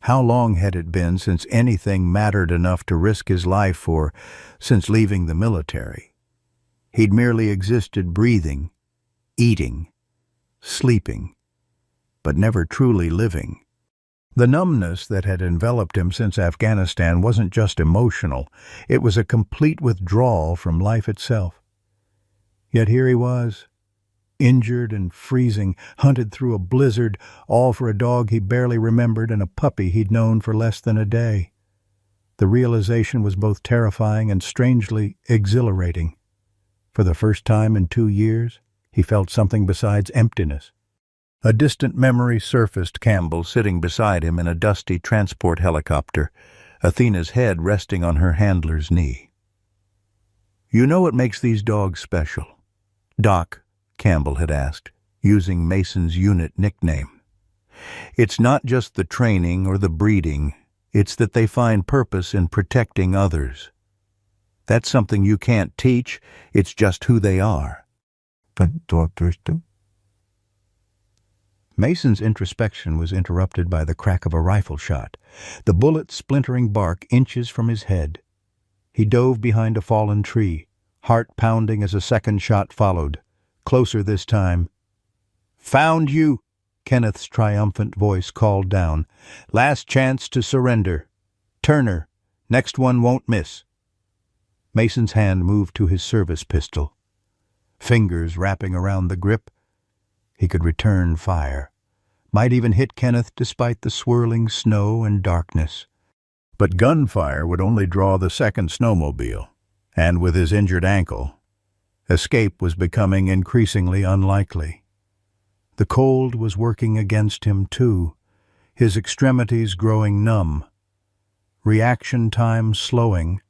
How long had it been since anything mattered enough to risk his life for, since leaving the military? He'd merely existed breathing, eating, sleeping, but never truly living. The numbness that had enveloped him since Afghanistan wasn't just emotional, it was a complete withdrawal from life itself. Yet here he was, injured and freezing, hunted through a blizzard, all for a dog he barely remembered and a puppy he'd known for less than a day. The realization was both terrifying and strangely exhilarating. For the first time in 2 years, he felt something besides emptiness. A distant memory surfaced, Campbell sitting beside him in a dusty transport helicopter, Athena's head resting on her handler's knee. "You know what makes these dogs special?" "Doc," Campbell had asked, using Mason's unit nickname. "It's not just the training or the breeding, it's that they find purpose in protecting others. That's something you can't teach, it's just who they are." But doctors do. Mason's introspection was interrupted by the crack of a rifle shot, the bullet splintering bark inches from his head. He dove behind a fallen tree, heart pounding as a second shot followed, closer this time. "Found you!" Kenneth's triumphant voice called down. "Last chance to surrender. Turner, next one won't miss." Mason's hand moved to his service pistol. Fingers wrapping around the grip, he could return fire. Might even hit Kenneth despite the swirling snow and darkness. But gunfire would only draw the second snowmobile, and with his injured ankle, escape was becoming increasingly unlikely. The cold was working against him too, his extremities growing numb, reaction time slowing.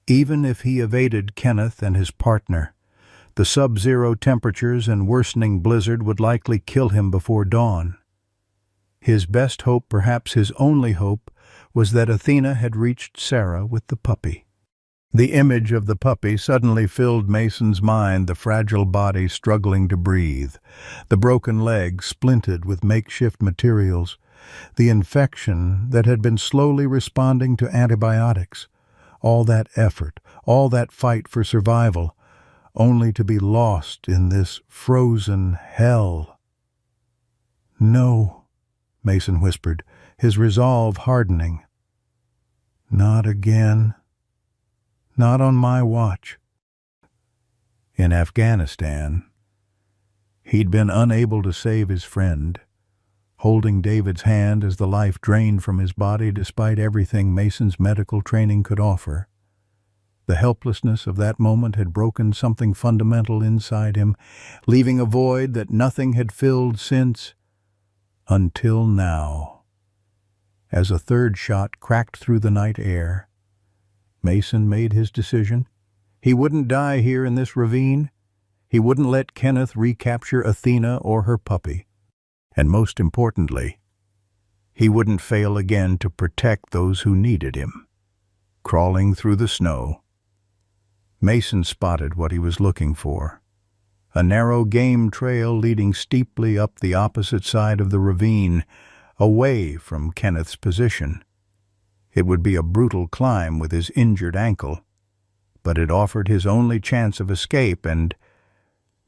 Even if he evaded Kenneth and his partner, the sub-zero temperatures and worsening blizzard would likely kill him before dawn. His best hope, perhaps his only hope, was that Athena had reached Sarah with the puppy. The image of the puppy suddenly filled Mason's mind, the fragile body struggling to breathe, the broken leg splinted with makeshift materials, the infection that had been slowly responding to antibiotics. All that effort, all that fight for survival, only to be lost in this frozen hell. "No," Mason whispered, his resolve hardening. "Not again. Not on my watch." In Afghanistan, he'd been unable to save his friend, holding David's hand as the life drained from his body despite everything Mason's medical training could offer. The helplessness of that moment had broken something fundamental inside him, leaving a void that nothing had filled since, until now. As a third shot cracked through the night air, Mason made his decision. He wouldn't die here in this ravine. He wouldn't let Kenneth recapture Athena or her puppy. And most importantly, he wouldn't fail again to protect those who needed him. Crawling through the snow, Mason spotted what he was looking for. A narrow game trail leading steeply up the opposite side of the ravine, away from Kenneth's position. It would be a brutal climb with his injured ankle, but it offered his only chance of escape and,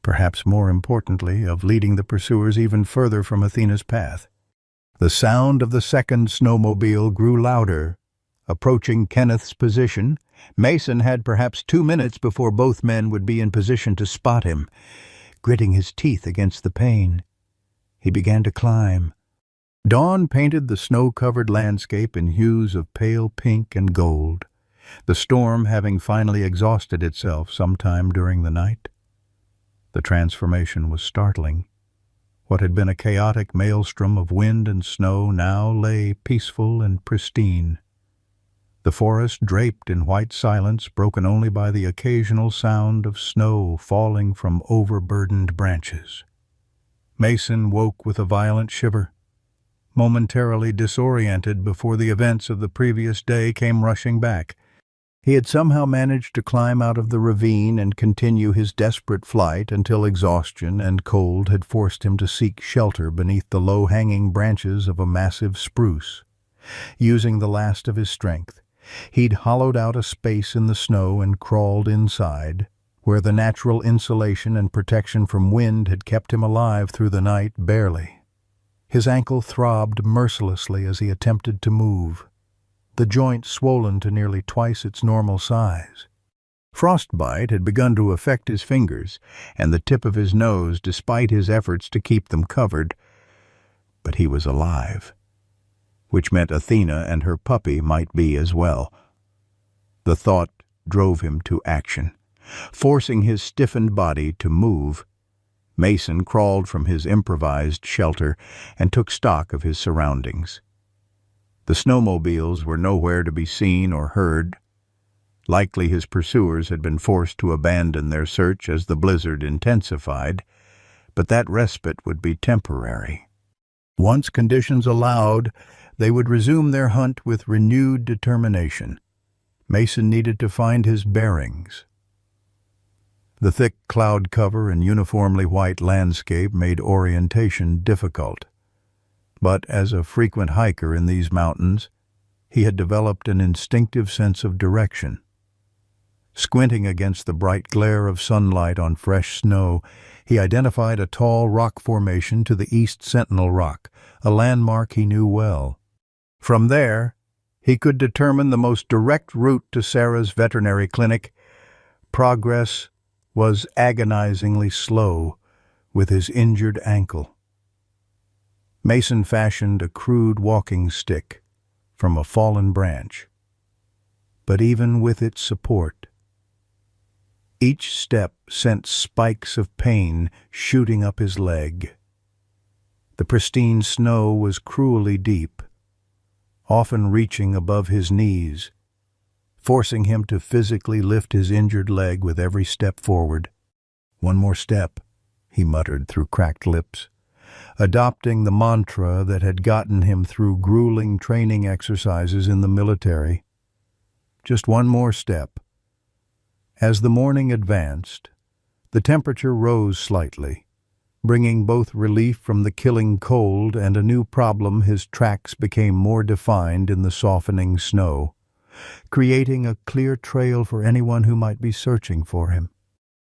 perhaps more importantly, of leading the pursuers even further from Athena's path. The sound of the second snowmobile grew louder, approaching Kenneth's position. Mason had perhaps 2 minutes before both men would be in position to spot him. Gritting his teeth against the pain, he began to climb. Dawn painted the snow-covered landscape in hues of pale pink and gold, the storm having finally exhausted itself sometime during the night. The transformation was startling. What had been a chaotic maelstrom of wind and snow now lay peaceful and pristine. The forest draped in white silence, broken only by the occasional sound of snow falling from overburdened branches. Mason woke with a violent shiver, momentarily disoriented before the events of the previous day came rushing back. He had somehow managed to climb out of the ravine and continue his desperate flight until exhaustion and cold had forced him to seek shelter beneath the low-hanging branches of a massive spruce. Using the last of his strength, he'd hollowed out a space in the snow and crawled inside, where the natural insulation and protection from wind had kept him alive through the night barely. His ankle throbbed mercilessly as he attempted to move, the joint swollen to nearly twice its normal size. Frostbite had begun to affect his fingers and the tip of his nose despite his efforts to keep them covered, but he was alive, which meant Athena and her puppy might be as well. The thought drove him to action. Forcing his stiffened body to move, Mason crawled from his improvised shelter and took stock of his surroundings. The snowmobiles were nowhere to be seen or heard. Likely his pursuers had been forced to abandon their search as the blizzard intensified, but that respite would be temporary. Once conditions allowed, they would resume their hunt with renewed determination. Mason needed to find his bearings. The thick cloud cover and uniformly white landscape made orientation difficult. But as a frequent hiker in these mountains, he had developed an instinctive sense of direction. Squinting against the bright glare of sunlight on fresh snow, he identified a tall rock formation to the East Sentinel Rock, a landmark he knew well. From there, he could determine the most direct route to Sarah's veterinary clinic. Progress was agonizingly slow with his injured ankle. Mason fashioned a crude walking stick from a fallen branch. But even with its support, each step sent spikes of pain shooting up his leg. The pristine snow was cruelly deep, often reaching above his knees, forcing him to physically lift his injured leg with every step forward. "One more step," he muttered through cracked lips, adopting the mantra that had gotten him through grueling training exercises in the military. Just one more step. As the morning advanced, the temperature rose slightly, bringing both relief from the killing cold and a new problem. His tracks became more defined in the softening snow, creating a clear trail for anyone who might be searching for him.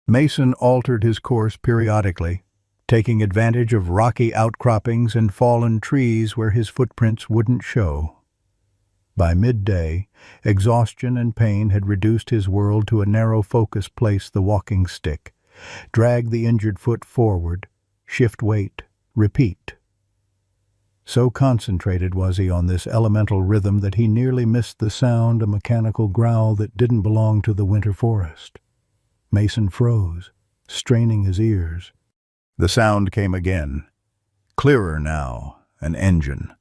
Mason altered his course periodically, taking advantage of rocky outcroppings and fallen trees where his footprints wouldn't show. By midday, exhaustion and pain had reduced his world to a narrow focus. Place the walking stick, drag the injured foot forward, shift weight, repeat. So concentrated was he on this elemental rhythm that he nearly missed the sound, a mechanical growl that didn't belong to the winter forest. Mason froze, straining his ears. The sound came again, clearer now, an engine.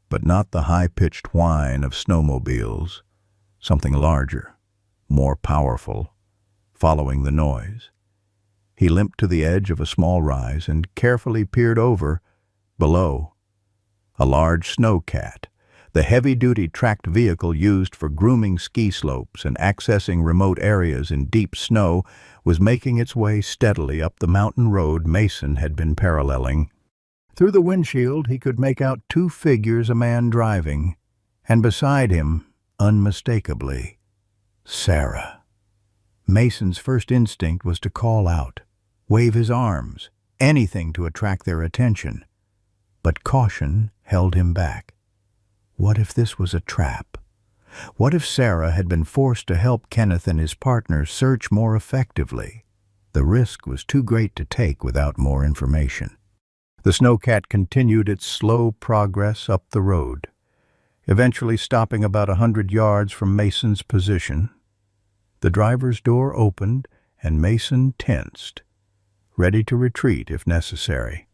But not the high-pitched whine of snowmobiles, something larger, more powerful, following the noise. He limped to the edge of a small rise and carefully peered over. Below, a large snowcat, the heavy-duty tracked vehicle used for grooming ski slopes and accessing remote areas in deep snow, was making its way steadily up the mountain road Mason had been paralleling. Through the windshield he could make out two figures, a man driving, and beside him, unmistakably, Sarah. Mason's first instinct was to call out, wave his arms, anything to attract their attention. But caution held him back. What if this was a trap? What if Sarah had been forced to help Kenneth and his partner search more effectively? The risk was too great to take without more information. The snowcat continued its slow progress up the road, eventually stopping about 100 yards from Mason's position. The driver's door opened, and Mason tensed, ready to retreat if necessary.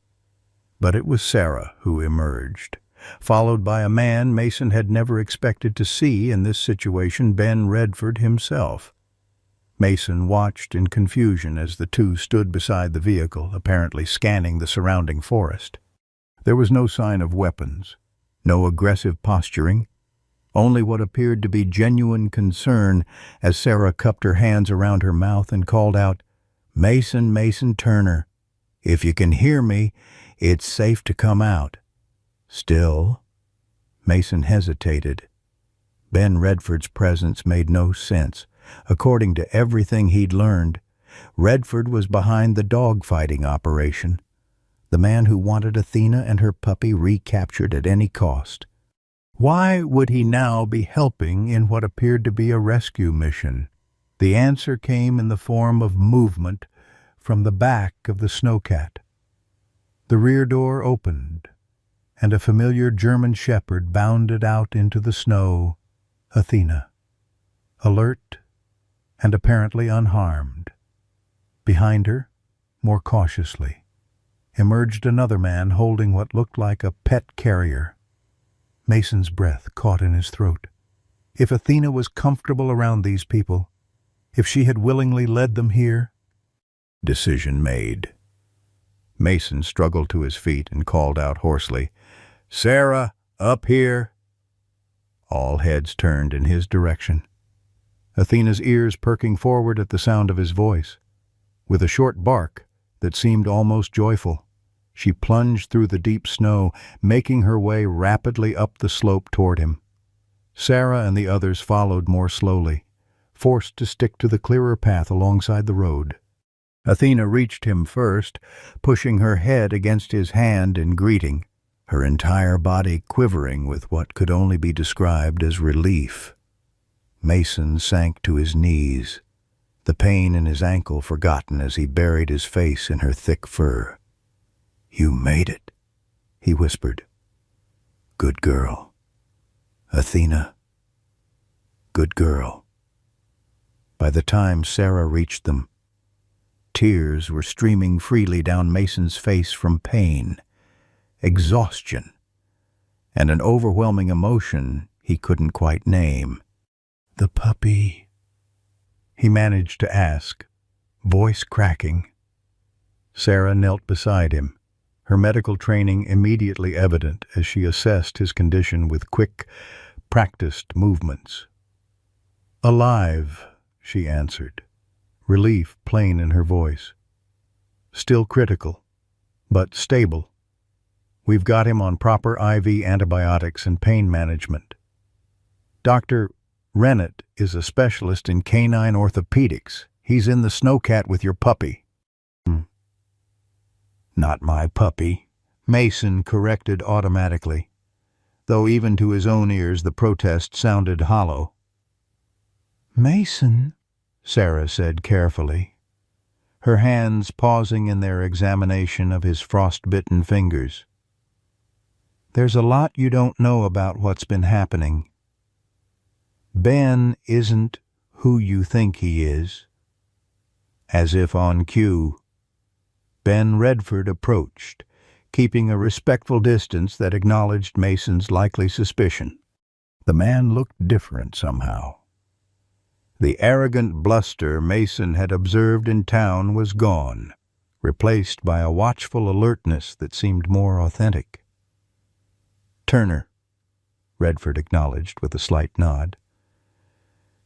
But it was Sarah who emerged, followed by a man Mason had never expected to see in this situation, Ben Redford himself. Mason watched in confusion as the two stood beside the vehicle, apparently scanning the surrounding forest. There was no sign of weapons, no aggressive posturing, only what appeared to be genuine concern as Sarah cupped her hands around her mouth and called out, "Mason, Mason Turner, if you can hear me, it's safe to come out." Still, Mason hesitated. Ben Redford's presence made no sense. According to everything he'd learned, Redford was behind the dogfighting operation, the man who wanted Athena and her puppy recaptured at any cost. Why would he now be helping in what appeared to be a rescue mission? The answer came in the form of movement from the back of the snowcat. The rear door opened, and a familiar German shepherd bounded out into the snow, Athena, alert and apparently unharmed. Behind her, more cautiously, emerged another man holding what looked like a pet carrier. Mason's breath caught in his throat. If Athena was comfortable around these people, if she had willingly led them here, decision made. Mason struggled to his feet and called out hoarsely, "Sarah, up here!" All heads turned in his direction, Athena's ears perking forward at the sound of his voice. With a short bark that seemed almost joyful, she plunged through the deep snow, making her way rapidly up the slope toward him. Sarah and the others followed more slowly, forced to stick to the clearer path alongside the road. Athena reached him first, pushing her head against his hand in greeting, her entire body quivering with what could only be described as relief. Mason sank to his knees, the pain in his ankle forgotten as he buried his face in her thick fur. "You made it," he whispered. "Good girl. Athena. Good girl." By the time Sarah reached them, tears were streaming freely down Mason's face from pain, exhaustion, and an overwhelming emotion he couldn't quite name. "The puppy," he managed to ask, voice cracking. Sarah knelt beside him, her medical training immediately evident as she assessed his condition with quick, practiced movements. "Alive," she answered, relief plain in her voice. "Still critical, but stable. We've got him on proper IV antibiotics and pain management. Dr. Rennett is a specialist in canine orthopedics. He's in the snowcat with your puppy." "Not my puppy," Mason corrected automatically, though even to his own ears the protest sounded hollow. "Mason," Sarah said carefully, her hands pausing in their examination of his frost-bitten fingers. "There's a lot you don't know about what's been happening. Ben isn't who you think he is." As if on cue, Ben Redford approached, keeping a respectful distance that acknowledged Mason's likely suspicion. The man looked different somehow. The arrogant bluster Mason had observed in town was gone, replaced by a watchful alertness that seemed more authentic. "Turner," Redford acknowledged with a slight nod.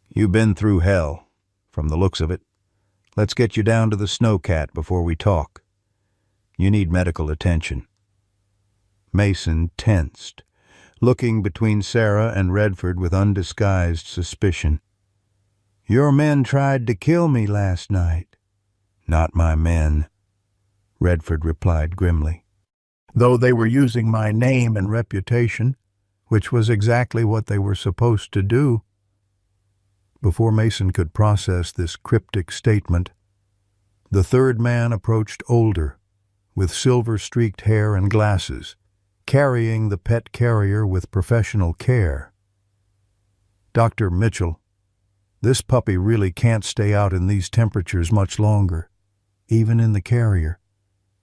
"You've been through hell, from the looks of it. Let's get you down to the snowcat before we talk. You need medical attention." Mason tensed, looking between Sarah and Redford with undisguised suspicion. "Your men tried to kill me last night." "Not my men," Redford replied grimly. "Though they were using my name and reputation, which was exactly what they were supposed to do." Before Mason could process this cryptic statement, the third man approached older, with silver-streaked hair and glasses, carrying the pet carrier with professional care. "Dr. Mitchell, this puppy really can't stay out in these temperatures much longer, even in the carrier.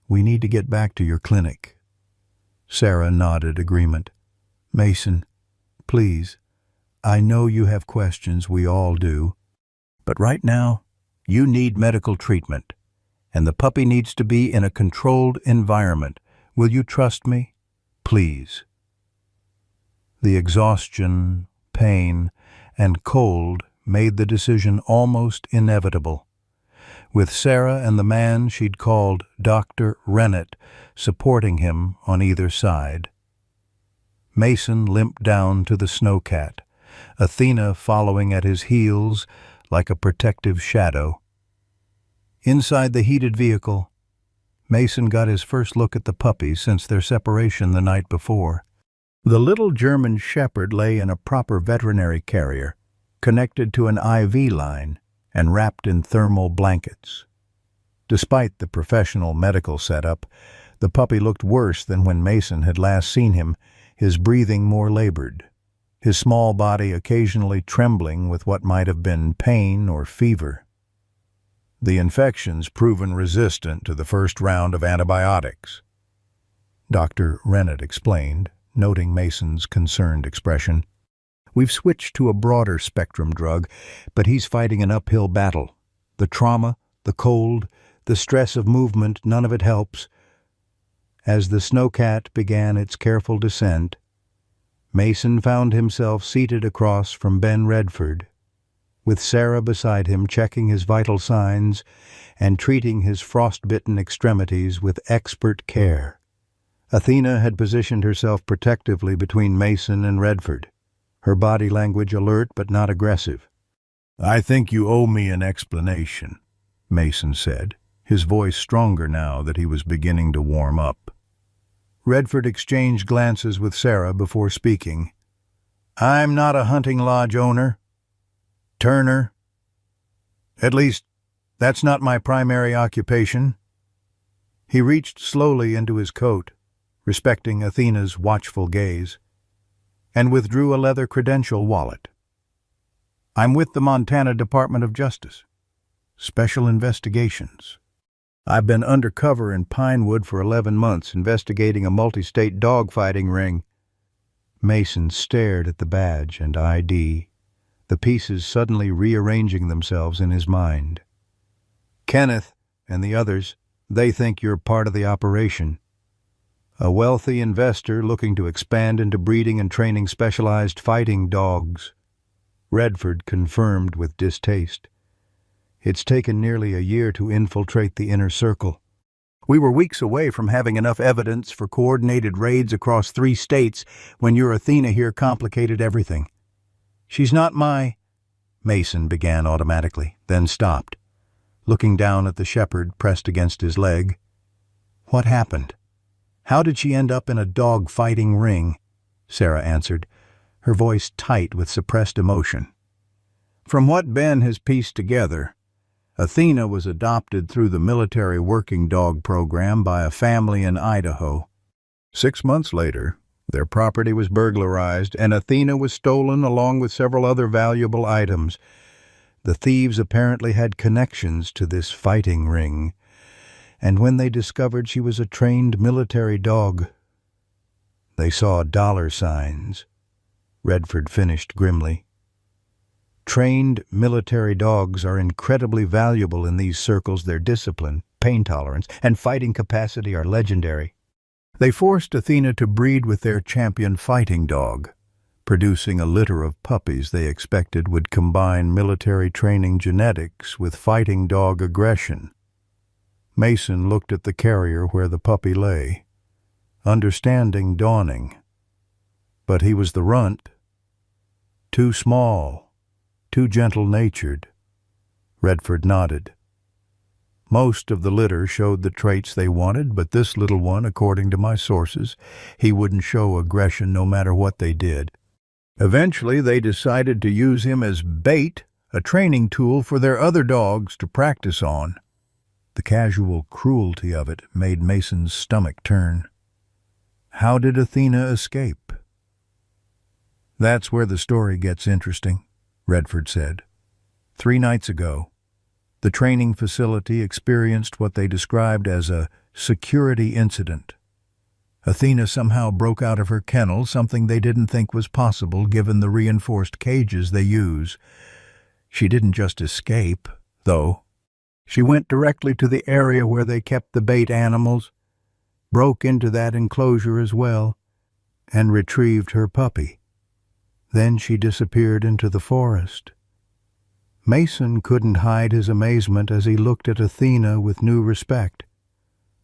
We need to get back to your clinic." Sarah nodded agreement. "Mason, please, I know you have questions, we all do, but right now, you need medical treatment, and the puppy needs to be in a controlled environment. Will you trust me? Please." The exhaustion, pain, and cold made the decision almost inevitable. With Sarah and the man she'd called Dr. Rennett supporting him on either side, Mason limped down to the snowcat, Athena following at his heels like a protective shadow. Inside the heated vehicle, Mason got his first look at the puppy since their separation the night before. The little German shepherd lay in a proper veterinary carrier, connected to an IV line and wrapped in thermal blankets. Despite the professional medical setup, the puppy looked worse than when Mason had last seen him, his breathing more labored, his small body occasionally trembling with what might have been pain or fever. The infection's proven resistant to the first round of antibiotics, Dr. Rennett explained, noting Mason's concerned expression. We've switched to a broader spectrum drug, but he's fighting an uphill battle. The trauma, the cold, the stress of movement, none of it helps. As the snowcat began its careful descent, Mason found himself seated across from Ben Redford, with Sarah beside him checking his vital signs and treating his frostbitten extremities with expert care. Athena had positioned herself protectively between Mason and Redford, her body language alert but not aggressive. "I think you owe me an explanation," Mason said, his voice stronger now that he was beginning to warm up. Redford exchanged glances with Sarah before speaking. "I'm not a hunting lodge owner. Turner. At least, that's not my primary occupation." He reached slowly into his coat, respecting Athena's watchful gaze, and withdrew a leather credential wallet. "I'm with the Montana Department of Justice. Special Investigations. I've been undercover in Pinewood for 11 months investigating a multi-state dogfighting ring." Mason stared at the badge and ID, the pieces suddenly rearranging themselves in his mind. "Kenneth and the others, they think you're part of the operation. A wealthy investor looking to expand into breeding and training specialized fighting dogs," Redford confirmed with distaste. "It's taken nearly a year to infiltrate the inner circle. We were weeks away from having enough evidence for coordinated raids across 3 states when your Athena here complicated everything. She's not my—" Mason began automatically, then stopped, looking down at the shepherd pressed against his leg. "What happened? How did she end up in a dog-fighting ring?" Sarah answered, her voice tight with suppressed emotion. "From what Ben has pieced together, Athena was adopted through the military working dog program by a family in Idaho. 6 months later, their property was burglarized and Athena was stolen along with several other valuable items. The thieves apparently had connections to this fighting ring, and when they discovered she was a trained military dog, they saw dollar signs," Redford finished grimly. "Trained military dogs are incredibly valuable in these circles. Their discipline, pain tolerance, and fighting capacity are legendary. They forced Athena to breed with their champion fighting dog, producing a litter of puppies they expected would combine military training genetics with fighting dog aggression." Mason looked at the carrier where the puppy lay, understanding dawning. But he was the runt. Too small. Too gentle-natured. Redford nodded. "Most of the litter showed the traits they wanted, but this little one, according to my sources, he wouldn't show aggression no matter what they did. Eventually, they decided to use him as bait, a training tool for their other dogs to practice on." The casual cruelty of it made Mason's stomach turn. "How did Athena escape?" "That's where the story gets interesting," Redford said. 3 nights ago, the training facility experienced what they described as a security incident. Athena somehow broke out of her kennel, something they didn't think was possible given the reinforced cages they use. She didn't just escape, though. She went directly to the area where they kept the bait animals, broke into that enclosure as well, and retrieved her puppy. Then she disappeared into the forest. Mason couldn't hide his amazement as he looked at Athena with new respect.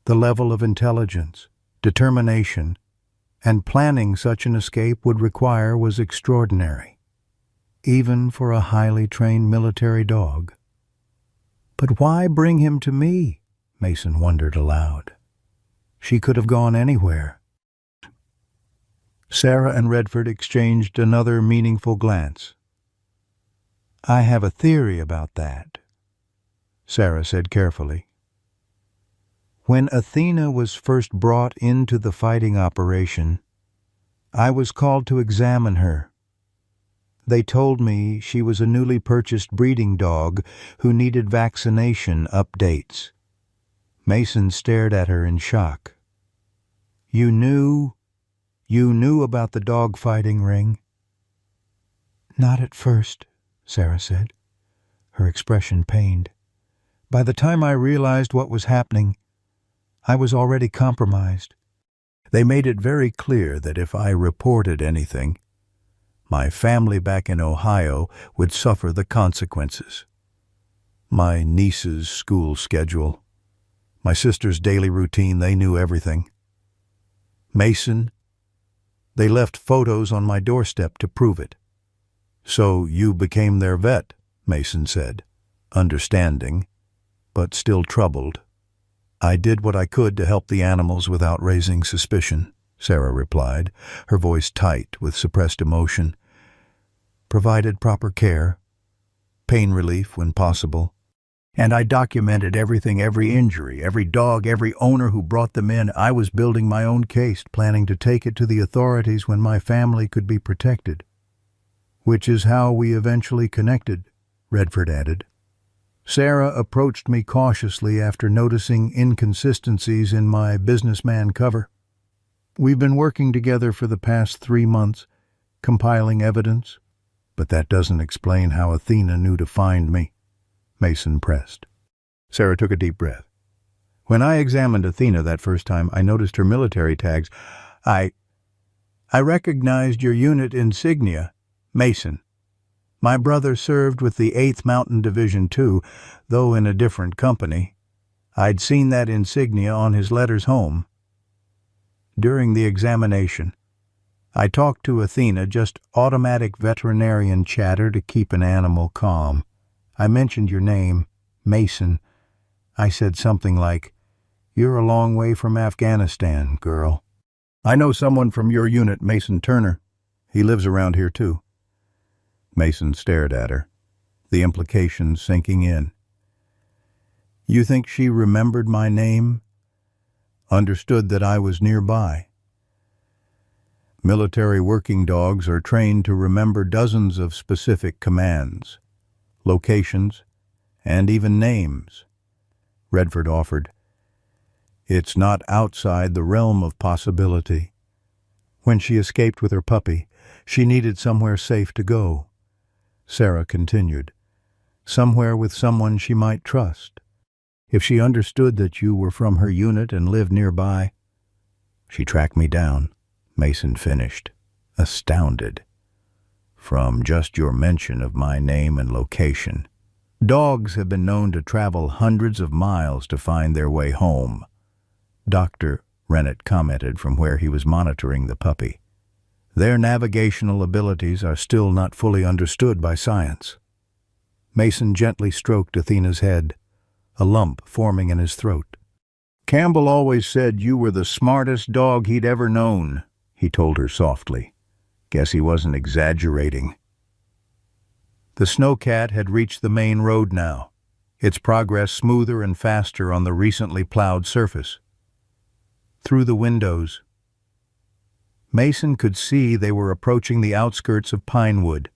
The level of intelligence, determination, and planning such an escape would require was extraordinary, even for a highly trained military dog. But why bring him to me? Mason wondered aloud. She could have gone anywhere. Sarah and Redford exchanged another meaningful glance. "I have a theory about that," Sarah said carefully. "When Athena was first brought into the fighting operation, I was called to examine her. They told me she was a newly purchased breeding dog who needed vaccination updates." Mason stared at her in shock. You knew about the dog-fighting ring?" "Not at first," Sarah said, her expression pained. "By the time I realized what was happening, I was already compromised. They made it very clear that if I reported anything, my family back in Ohio would suffer the consequences. My niece's school schedule, my sister's daily routine, they knew everything. Mason, they left photos on my doorstep to prove it." "So you became their vet," Mason said, understanding, but still troubled. "I did what I could to help the animals without raising suspicion," Sarah replied, her voice tight with suppressed emotion. "Provided proper care, pain relief when possible. And I documented everything, every injury, every dog, every owner who brought them in. I was building my own case, planning to take it to the authorities when my family could be protected." "Which is how we eventually connected," Redford added. "Sarah approached me cautiously after noticing inconsistencies in my businessman cover. We've been working together for the past 3 months, compiling evidence, but that doesn't explain how Athena knew to find me," Mason pressed. Sarah took a deep breath. "When I examined Athena that first time, I noticed her military tags. I recognized your unit insignia, Mason. My brother served with the 8th Mountain Division too, though in a different company. I'd seen that insignia on his letters home. During the examination, I talked to Athena, just automatic veterinarian chatter to keep an animal calm. I mentioned your name, Mason. I said something like, 'You're a long way from Afghanistan, girl.' 'I know someone from your unit, Mason Turner. He lives around here too.'" Mason stared at her, the implications sinking in. "You think she remembered my name? Understood that I was nearby?" "Military working dogs are trained to remember dozens of specific commands, locations, and even names," Redford offered. "It's not outside the realm of possibility. When she escaped with her puppy, she needed somewhere safe to go," Sarah continued. "Somewhere with someone she might trust. If she understood that you were from her unit and lived nearby—" "She tracked me down," Mason finished, astounded. "From just your mention of my name and location. Dogs have been known to travel hundreds of miles to find their way home," Dr. Rennett commented from where he was monitoring the puppy. "Their navigational abilities are still not fully understood by science." Mason gently stroked Athena's head, a lump forming in his throat. "Campbell always said you were the smartest dog he'd ever known," he told her softly. "Guess he wasn't exaggerating." The snowcat had reached the main road now, its progress smoother and faster on the recently plowed surface. Through the windows, Mason could see they were approaching the outskirts of Pinewood,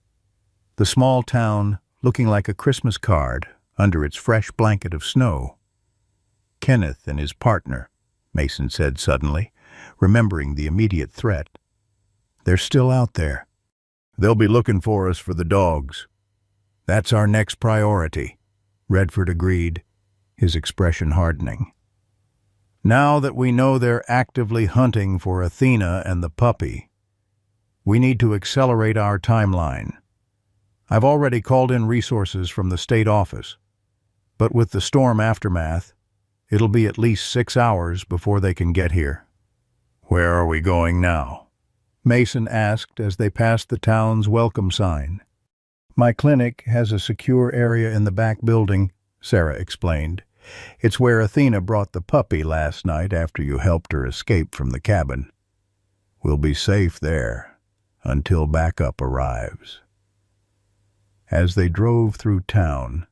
the small town looking like a Christmas card under its fresh blanket of snow. "Kenneth and his partner," Mason said suddenly, remembering the immediate threat. "They're still out there. They'll be looking for us for the dogs. That's our next priority," Redford agreed, his expression hardening. "Now that we know they're actively hunting for Athena and the puppy, we need to accelerate our timeline. I've already called in resources from the state office, but with the storm aftermath, it'll be at least 6 hours before they can get here." "Where are we going now?" Mason asked as they passed the town's welcome sign. "My clinic has a secure area in the back building," Sarah explained. "It's where Athena brought the puppy last night after you helped her escape from the cabin. We'll be safe there until backup arrives." As they drove through town,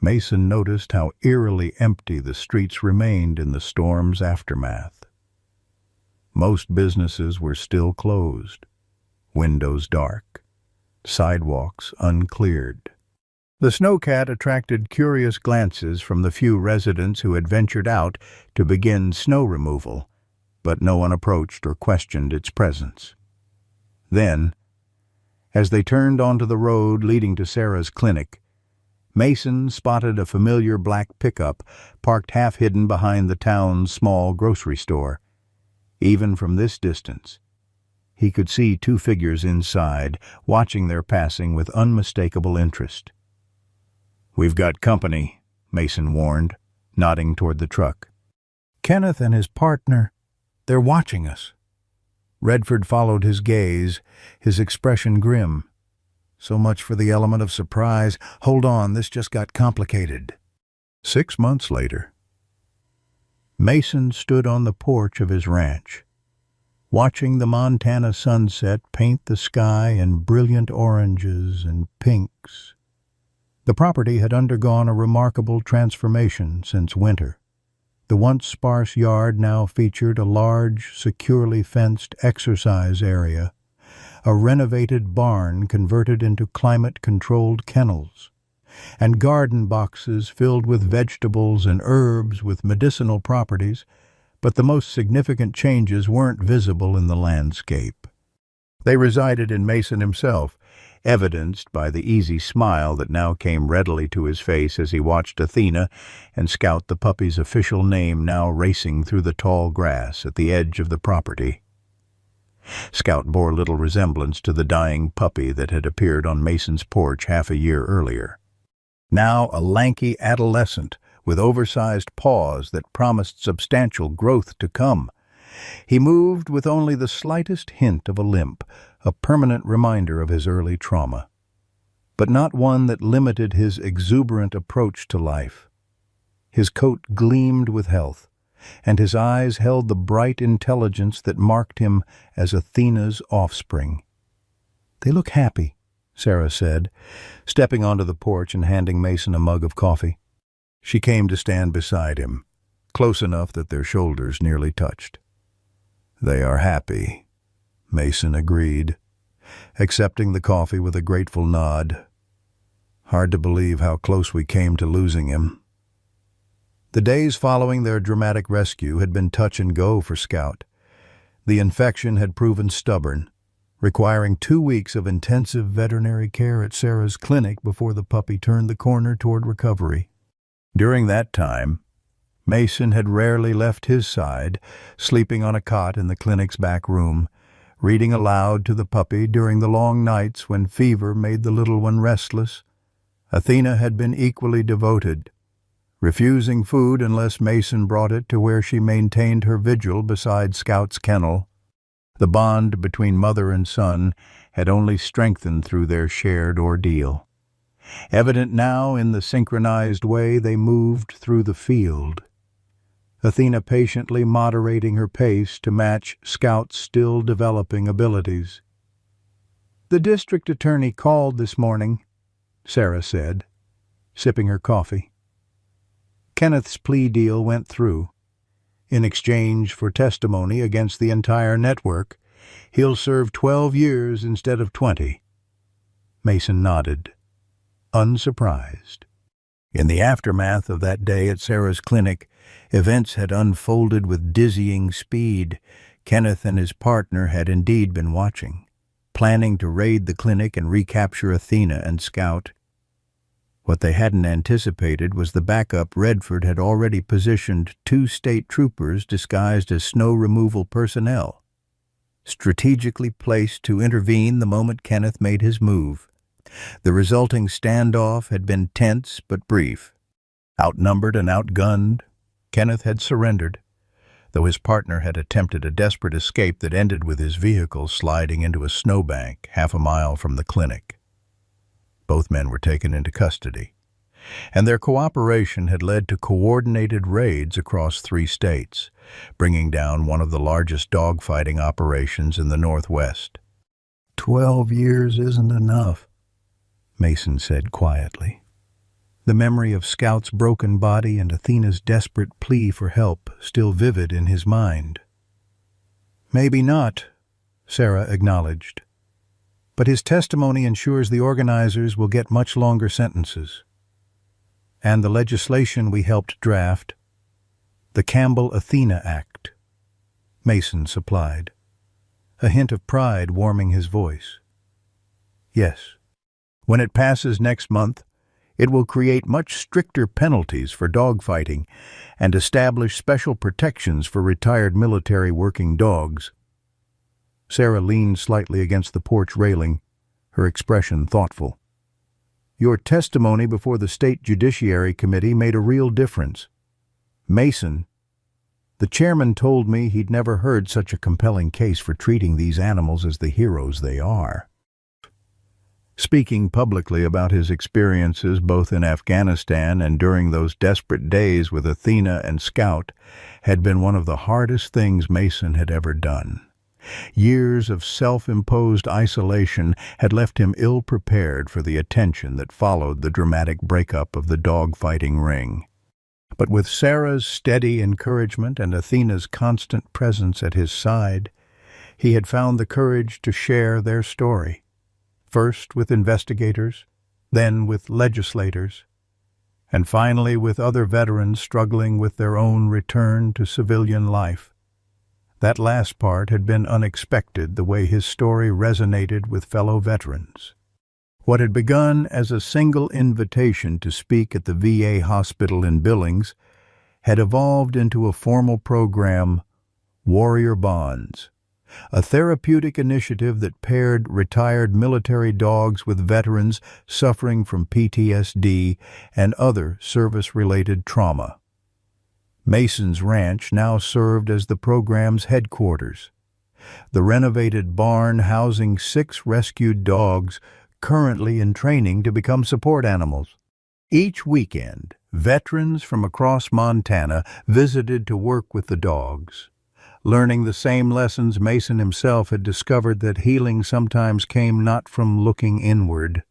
Mason noticed how eerily empty the streets remained in the storm's aftermath. Most businesses were still closed, windows dark, sidewalks uncleared. The snowcat attracted curious glances from the few residents who had ventured out to begin snow removal, but no one approached or questioned its presence. Then, as they turned onto the road leading to Sarah's clinic, Mason spotted a familiar black pickup parked half-hidden behind the town's small grocery store. Even from this distance, he could see two figures inside, watching their passing with unmistakable interest. "We've got company," Mason warned, nodding toward the truck. "Kenneth and his partner, they're watching us." Redford followed his gaze, his expression grim. "So much for the element of surprise. Hold on, this just got complicated." 6 months later, Mason stood on the porch of his ranch, watching the Montana sunset paint the sky in brilliant oranges and pinks. The property had undergone a remarkable transformation since winter. The once sparse yard now featured a large, securely fenced exercise area, a renovated barn converted into climate-controlled kennels, and garden boxes filled with vegetables and herbs with medicinal properties, but the most significant changes weren't visible in the landscape. They resided in Mason himself, evidenced by the easy smile that now came readily to his face as he watched Athena and Scout, the puppy's official name, now racing through the tall grass at the edge of the property. Scout bore little resemblance to the dying puppy that had appeared on Mason's porch half a year earlier. Now a lanky adolescent with oversized paws that promised substantial growth to come. He moved with only the slightest hint of a limp, a permanent reminder of his early trauma, but not one that limited his exuberant approach to life. His coat gleamed with health, and his eyes held the bright intelligence that marked him as Athena's offspring. "They look happy," Sarah said, stepping onto the porch and handing Mason a mug of coffee. She came to stand beside him, close enough that their shoulders nearly touched. "They are happy," Mason agreed, accepting the coffee with a grateful nod. Hard to believe how close we came to losing him. The days following their dramatic rescue had been touch and go for Scout. The infection had proven stubborn, requiring 2 weeks of intensive veterinary care at Sarah's clinic before the puppy turned the corner toward recovery. During that time, Mason had rarely left his side, sleeping on a cot in the clinic's back room, reading aloud to the puppy during the long nights when fever made the little one restless. Athena had been equally devoted, refusing food unless Mason brought it to where she maintained her vigil beside Scout's kennel. The bond between mother and son had only strengthened through their shared ordeal. Evident now in the synchronized way they moved through the field, Athena patiently moderating her pace to match Scout's still developing abilities. "The district attorney called this morning," Sarah said, sipping her coffee. "Kenneth's plea deal went through. In exchange for testimony against the entire network, he'll serve 12 years instead of 20. Mason nodded, unsurprised. In the aftermath of that day at Sarah's clinic, events had unfolded with dizzying speed. Kenneth and his partner had indeed been watching, planning to raid the clinic and recapture Athena and Scout. What they hadn't anticipated was the backup Redford had already positioned 2 state troopers disguised as snow removal personnel, strategically placed to intervene the moment Kenneth made his move. The resulting standoff had been tense but brief. Outnumbered and outgunned, Kenneth had surrendered. though his partner had attempted a desperate escape that ended with his vehicle sliding into a snowbank half a mile from the clinic. Both men were taken into custody, and their cooperation had led to coordinated raids across 3 states, bringing down one of the largest dogfighting operations in the Northwest. 12 years isn't enough, Mason said quietly. The memory of Scout's broken body and Athena's desperate plea for help still vivid in his mind. Maybe not, Sarah acknowledged. But his testimony ensures the organizers will get much longer sentences. And the legislation we helped draft, the Campbell-Athena Act, Mason supplied, a hint of pride warming his voice. Yes, when it passes next month, it will create much stricter penalties for dogfighting and establish special protections for retired military working dogs. Sarah leaned slightly against the porch railing, her expression thoughtful. Your testimony before the State Judiciary Committee made a real difference. Mason, the chairman told me he'd never heard such a compelling case for treating these animals as the heroes they are. Speaking publicly about his experiences both in Afghanistan and during those desperate days with Athena and Scout had been one of the hardest things Mason had ever done. Years of self-imposed isolation had left him ill-prepared for the attention that followed the dramatic breakup of the dog-fighting ring. But with Sarah's steady encouragement and Athena's constant presence at his side, he had found the courage to share their story. First with investigators, then with legislators, and finally with other veterans struggling with their own return to civilian life. That last part had been unexpected, the way his story resonated with fellow veterans. What had begun as a single invitation to speak at the VA hospital in Billings had evolved into a formal program, Warrior Bonds, a therapeutic initiative that paired retired military dogs with veterans suffering from PTSD and other service-related trauma. Mason's Ranch now served as the program's headquarters, the renovated barn housing 6 rescued dogs currently in training to become support animals. Each weekend, veterans from across Montana visited to work with the dogs, learning the same lessons Mason himself had discovered, that healing sometimes came not from looking inward,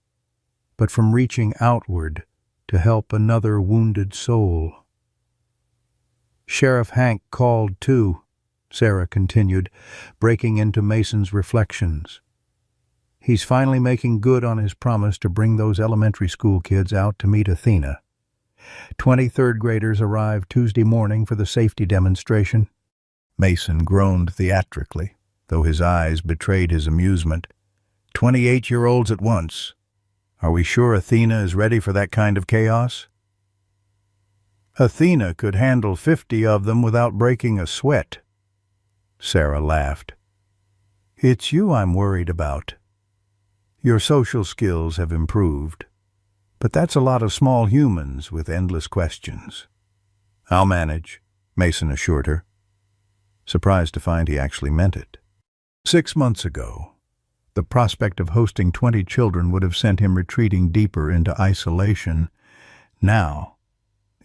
but from reaching outward to help another wounded soul. Sheriff Hank called too, Sarah continued, breaking into Mason's reflections. He's finally making good on his promise to bring those elementary school kids out to meet Athena. 20 third-graders arrived Tuesday morning for the safety demonstration. Mason groaned theatrically, though his eyes betrayed his amusement. 28-year-olds at once. Are we sure Athena is ready for that kind of chaos? Athena could handle 50 of them without breaking a sweat. Sarah laughed. It's you I'm worried about. Your social skills have improved, but that's a lot of small humans with endless questions. I'll manage, Mason assured her, surprised to find he actually meant it. 6 months ago, the prospect of hosting 20 children would have sent him retreating deeper into isolation. Now,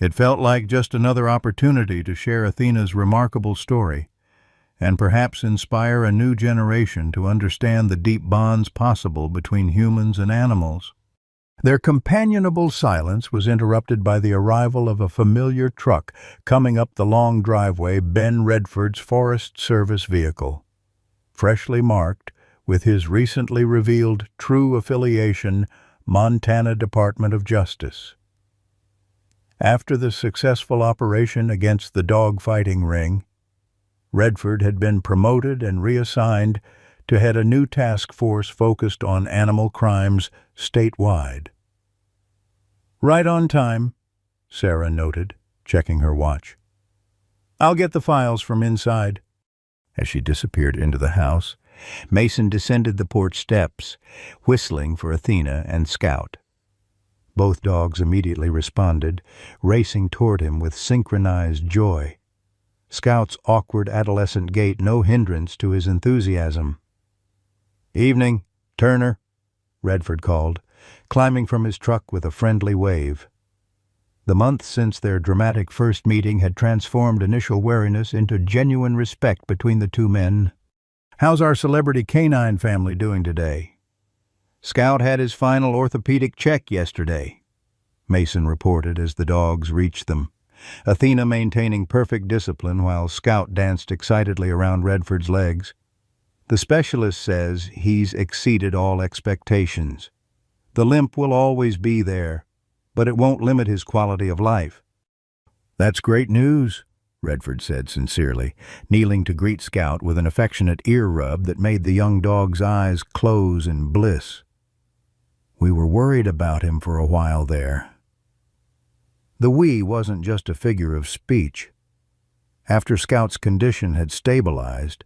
it felt like just another opportunity to share Athena's remarkable story and perhaps inspire a new generation to understand the deep bonds possible between humans and animals. Their companionable silence was interrupted by the arrival of a familiar truck coming up the long driveway, Ben Redford's Forest Service vehicle, freshly marked with his recently revealed true affiliation, Montana Department of Justice. After the successful operation against the dog-fighting ring, Redford had been promoted and reassigned to head a new task force focused on animal crimes statewide. Right on time, Sarah noted, checking her watch. I'll get the files from inside. As she disappeared into the house, Mason descended the porch steps, whistling for Athena and Scout. Both dogs immediately responded, racing toward him with synchronized joy. Scout's awkward adolescent gait no hindrance to his enthusiasm. "Evening, Turner," Redford called, climbing from his truck with a friendly wave. The month since their dramatic first meeting had transformed initial wariness into genuine respect between the two men. "How's our celebrity canine family doing today?" "Scout had his final orthopedic check yesterday," Mason reported as the dogs reached them, Athena maintaining perfect discipline while Scout danced excitedly around Redford's legs. "The specialist says he's exceeded all expectations. The limp will always be there, but it won't limit his quality of life." "That's great news," Redford said sincerely, kneeling to greet Scout with an affectionate ear rub that made the young dog's eyes close in bliss. "We were worried about him for a while there." The "we" wasn't just a figure of speech. After Scout's condition had stabilized,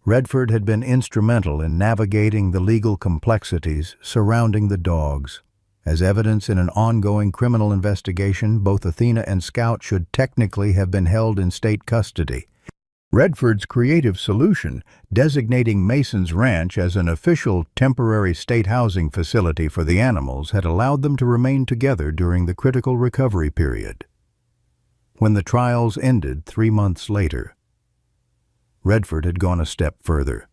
Redford had been instrumental in navigating the legal complexities surrounding the dogs. As evidence in an ongoing criminal investigation, both Athena and Scout should technically have been held in state custody. Redford's creative solution, designating Mason's Ranch as an official temporary state housing facility for the animals, had allowed them to remain together during the critical recovery period. When the trials ended 3 months later, Redford had gone a step further,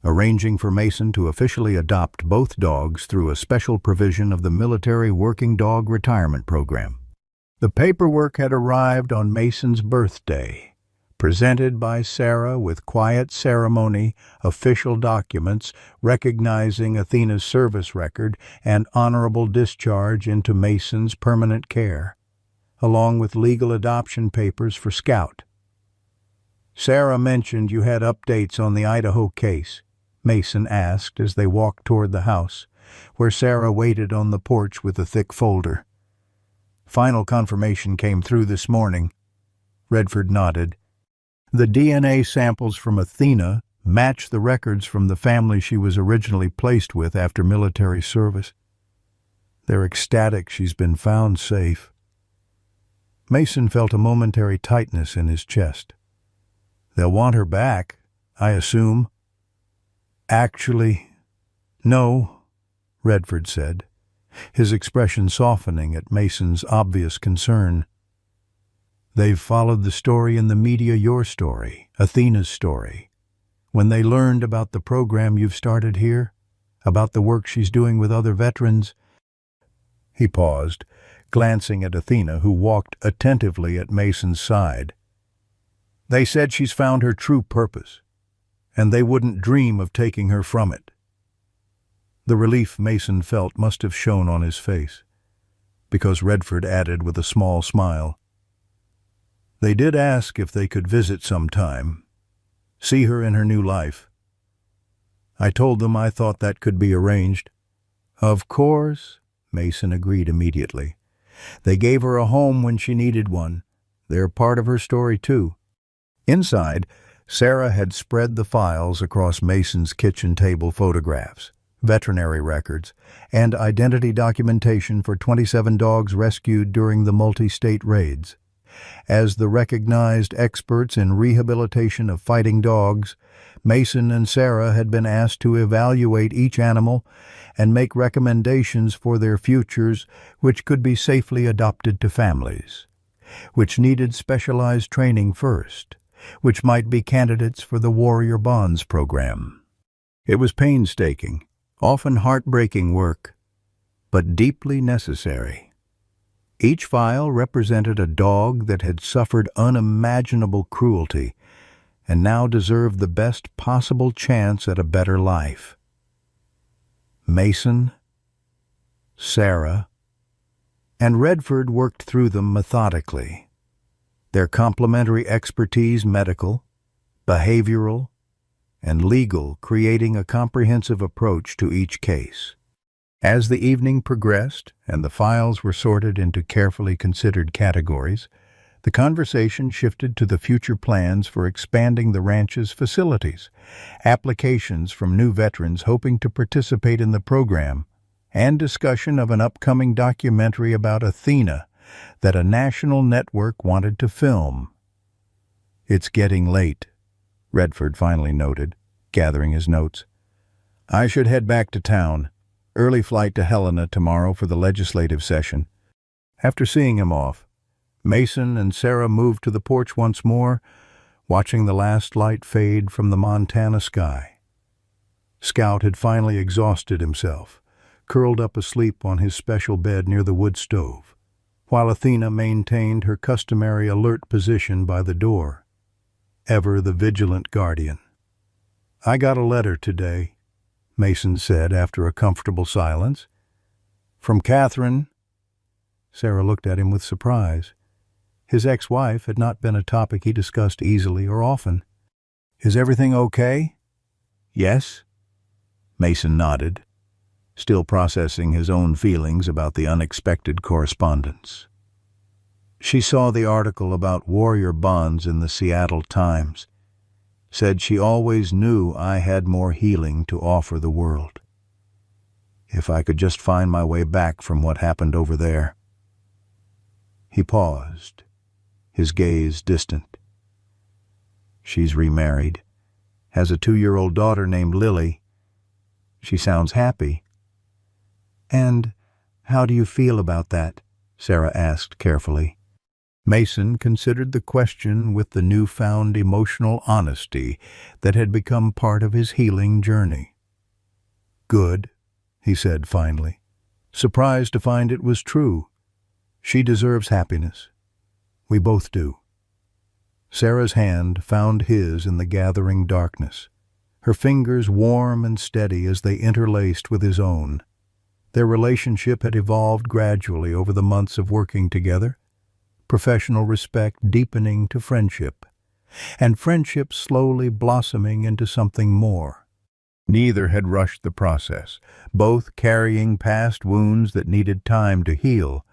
arranging for Mason to officially adopt both dogs through a special provision of the Military Working Dog Retirement Program. The paperwork had arrived on Mason's birthday, presented by Sarah with quiet ceremony, official documents recognizing Athena's service record and honorable discharge into Mason's permanent care, along with legal adoption papers for Scout. "Sarah mentioned you had updates on the Idaho case," Mason asked as they walked toward the house, where Sarah waited on the porch with a thick folder. "Final confirmation came through this morning." Redford nodded. "The DNA samples from Athena match the records from the family she was originally placed with after military service. They're ecstatic she's been found safe." Mason felt a momentary tightness in his chest. "They'll want her back, I assume." "Actually, no," Redford said, his expression softening at Mason's obvious concern. "They've followed the story in the media, your story, Athena's story. When they learned about the program you've started here, about the work she's doing with other veterans—" He paused, glancing at Athena, who walked attentively at Mason's side. "They said she's found her true purpose, and they wouldn't dream of taking her from it." The relief Mason felt must have shown on his face, because Redford added with a small smile, "They did ask if they could visit sometime, see her in her new life. I told them I thought that could be arranged." "Of course," Mason agreed immediately. "They gave her a home when she needed one. They're part of her story, too." Inside, Sarah had spread the files across Mason's kitchen table photographs, veterinary records, and identity documentation for 27 dogs rescued during the multi-state raids. As the recognized experts in rehabilitation of fighting dogs, Mason and Sarah had been asked to evaluate each animal and make recommendations for their futures which could be safely adopted to families, which needed specialized training first, which might be candidates for the Warrior Bonds program. It was painstaking, often heartbreaking work, but deeply necessary. Each file represented a dog that had suffered unimaginable cruelty and now deserved the best possible chance at a better life. Mason, Sarah, and Redford worked through them methodically, their complementary expertise, medical, behavioral, and legal, creating a comprehensive approach to each case. As the evening progressed and the files were sorted into carefully considered categories, the conversation shifted to the future plans for expanding the ranch's facilities, applications from new veterans hoping to participate in the program, and discussion of an upcoming documentary about Athena that a national network wanted to film. It's getting late, Redford finally noted, gathering his notes. I should head back to town. Early flight to Helena tomorrow for the legislative session. After seeing him off, Mason and Sarah moved to the porch once more, watching the last light fade from the Montana sky. Scout had finally exhausted himself, curled up asleep on his special bed near the wood stove, while Athena maintained her customary alert position by the door, ever the vigilant guardian. I got a letter today, Mason said after a comfortable silence. From Catherine. Sarah looked at him with surprise. His ex-wife had not been a topic he discussed easily or often. Is everything okay? Yes. Mason nodded, still processing his own feelings about the unexpected correspondence. She saw the article about warrior bonds in the Seattle Times. Said she always knew I had more healing to offer the world. If I could just find my way back from what happened over there. He paused, his gaze distant. She's remarried, has a 2-year-old daughter named Lily. She sounds happy. And how do you feel about that? Sarah asked carefully. Mason considered the question with the newfound emotional honesty that had become part of his healing journey. Good, he said finally, surprised to find it was true. She deserves happiness. We both do. Sarah's hand found his in the gathering darkness, her fingers warm and steady as they interlaced with his own. Their relationship had evolved gradually over the months of working together, professional respect deepening to friendship, and friendship slowly blossoming into something more. Neither had rushed the process, both carrying past wounds that needed time to heal,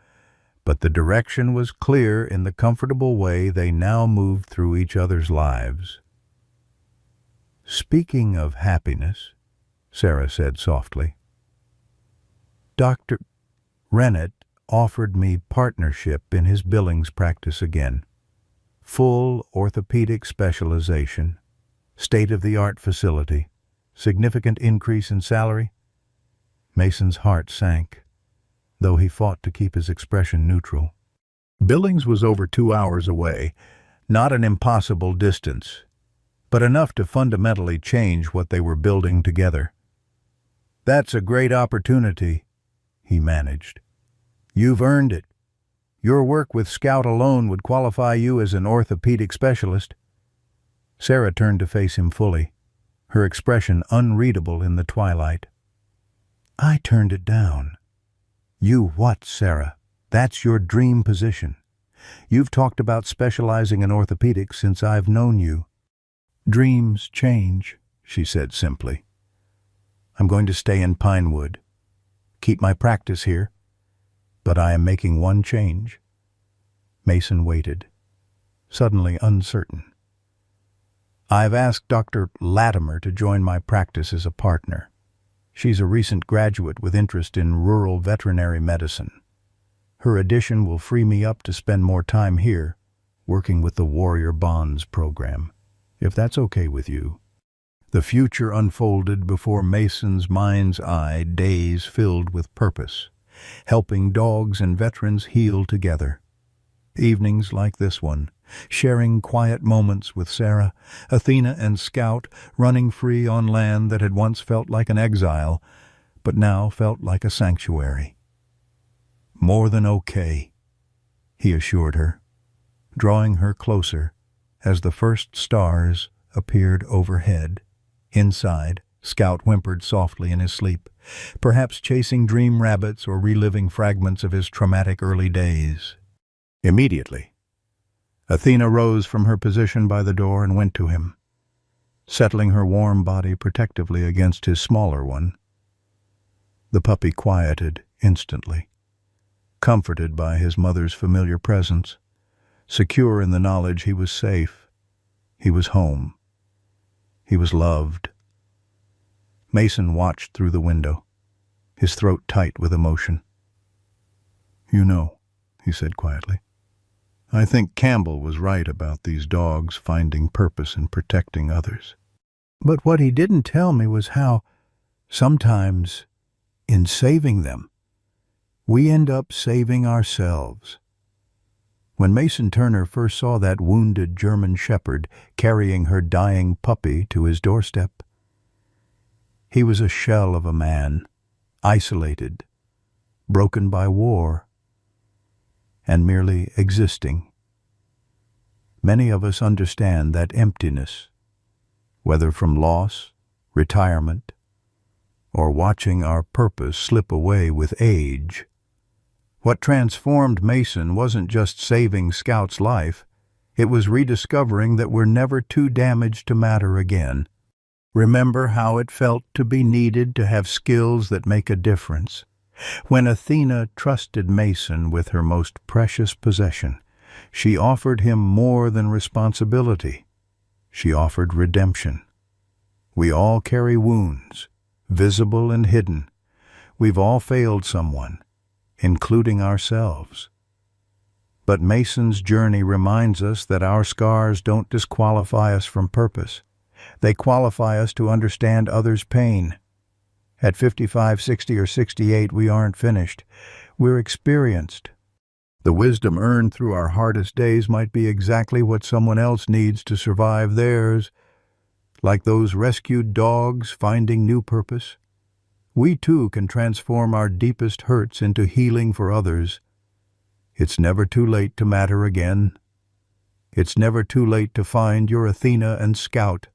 but the direction was clear in the comfortable way they now moved through each other's lives. Speaking of happiness, Sarah said softly, Dr. Rennett offered me partnership in his Billings practice again. Full orthopedic specialization, state-of-the-art facility, significant increase in salary. Mason's heart sank, though he fought to keep his expression neutral. Billings was over 2 hours away, not an impossible distance, but enough to fundamentally change what they were building together. That's a great opportunity, he managed. You've earned it. Your work with Scout alone would qualify you as an orthopedic specialist. Sarah turned to face him fully, her expression unreadable in the twilight. I turned it down. You what, Sarah? That's your dream position. You've talked about specializing in orthopedics since I've known you. Dreams change, she said simply. I'm going to stay in Pinewood, keep my practice here, but I am making one change. Mason waited, suddenly uncertain. I've asked Dr. Latimer to join my practice as a partner. She's a recent graduate with interest in rural veterinary medicine. Her addition will free me up to spend more time here, working with the Warrior Bonds program, if that's okay with you. The future unfolded before Mason's mind's eye, days filled with purpose, helping dogs and veterans heal together. Evenings like this one, sharing quiet moments with Sarah, Athena and Scout, running free on land that had once felt like an exile, but now felt like a sanctuary. More than okay, he assured her, drawing her closer as the first stars appeared overhead. Inside, Scout whimpered softly in his sleep, perhaps chasing dream rabbits or reliving fragments of his traumatic early days. Immediately, Athena rose from her position by the door and went to him, settling her warm body protectively against his smaller one. The puppy quieted instantly, comforted by his mother's familiar presence, secure in the knowledge he was safe, he was home, he was loved. Mason watched through the window, his throat tight with emotion. You know, he said quietly, I think Campbell was right about these dogs finding purpose in protecting others. But what he didn't tell me was how, sometimes, in saving them, we end up saving ourselves. When Mason Turner first saw that wounded German shepherd carrying her dying puppy to his doorstep, he was a shell of a man, isolated, broken by war, and merely existing. Many of us understand that emptiness, whether from loss, retirement, or watching our purpose slip away with age. What transformed Mason wasn't just saving Scout's life, it was rediscovering that we're never too damaged to matter again. Remember how it felt to be needed, to have skills that make a difference. When Athena trusted Mason with her most precious possession, she offered him more than responsibility. She offered redemption. We all carry wounds, visible and hidden. We've all failed someone, including ourselves. But Mason's journey reminds us that our scars don't disqualify us from purpose. They qualify us to understand others' pain. At 55, 60, or 68, we aren't finished. We're experienced. The wisdom earned through our hardest days might be exactly what someone else needs to survive theirs. Like those rescued dogs finding new purpose, we too can transform our deepest hurts into healing for others. It's never too late to matter again. It's never too late to find your Athena and Scout.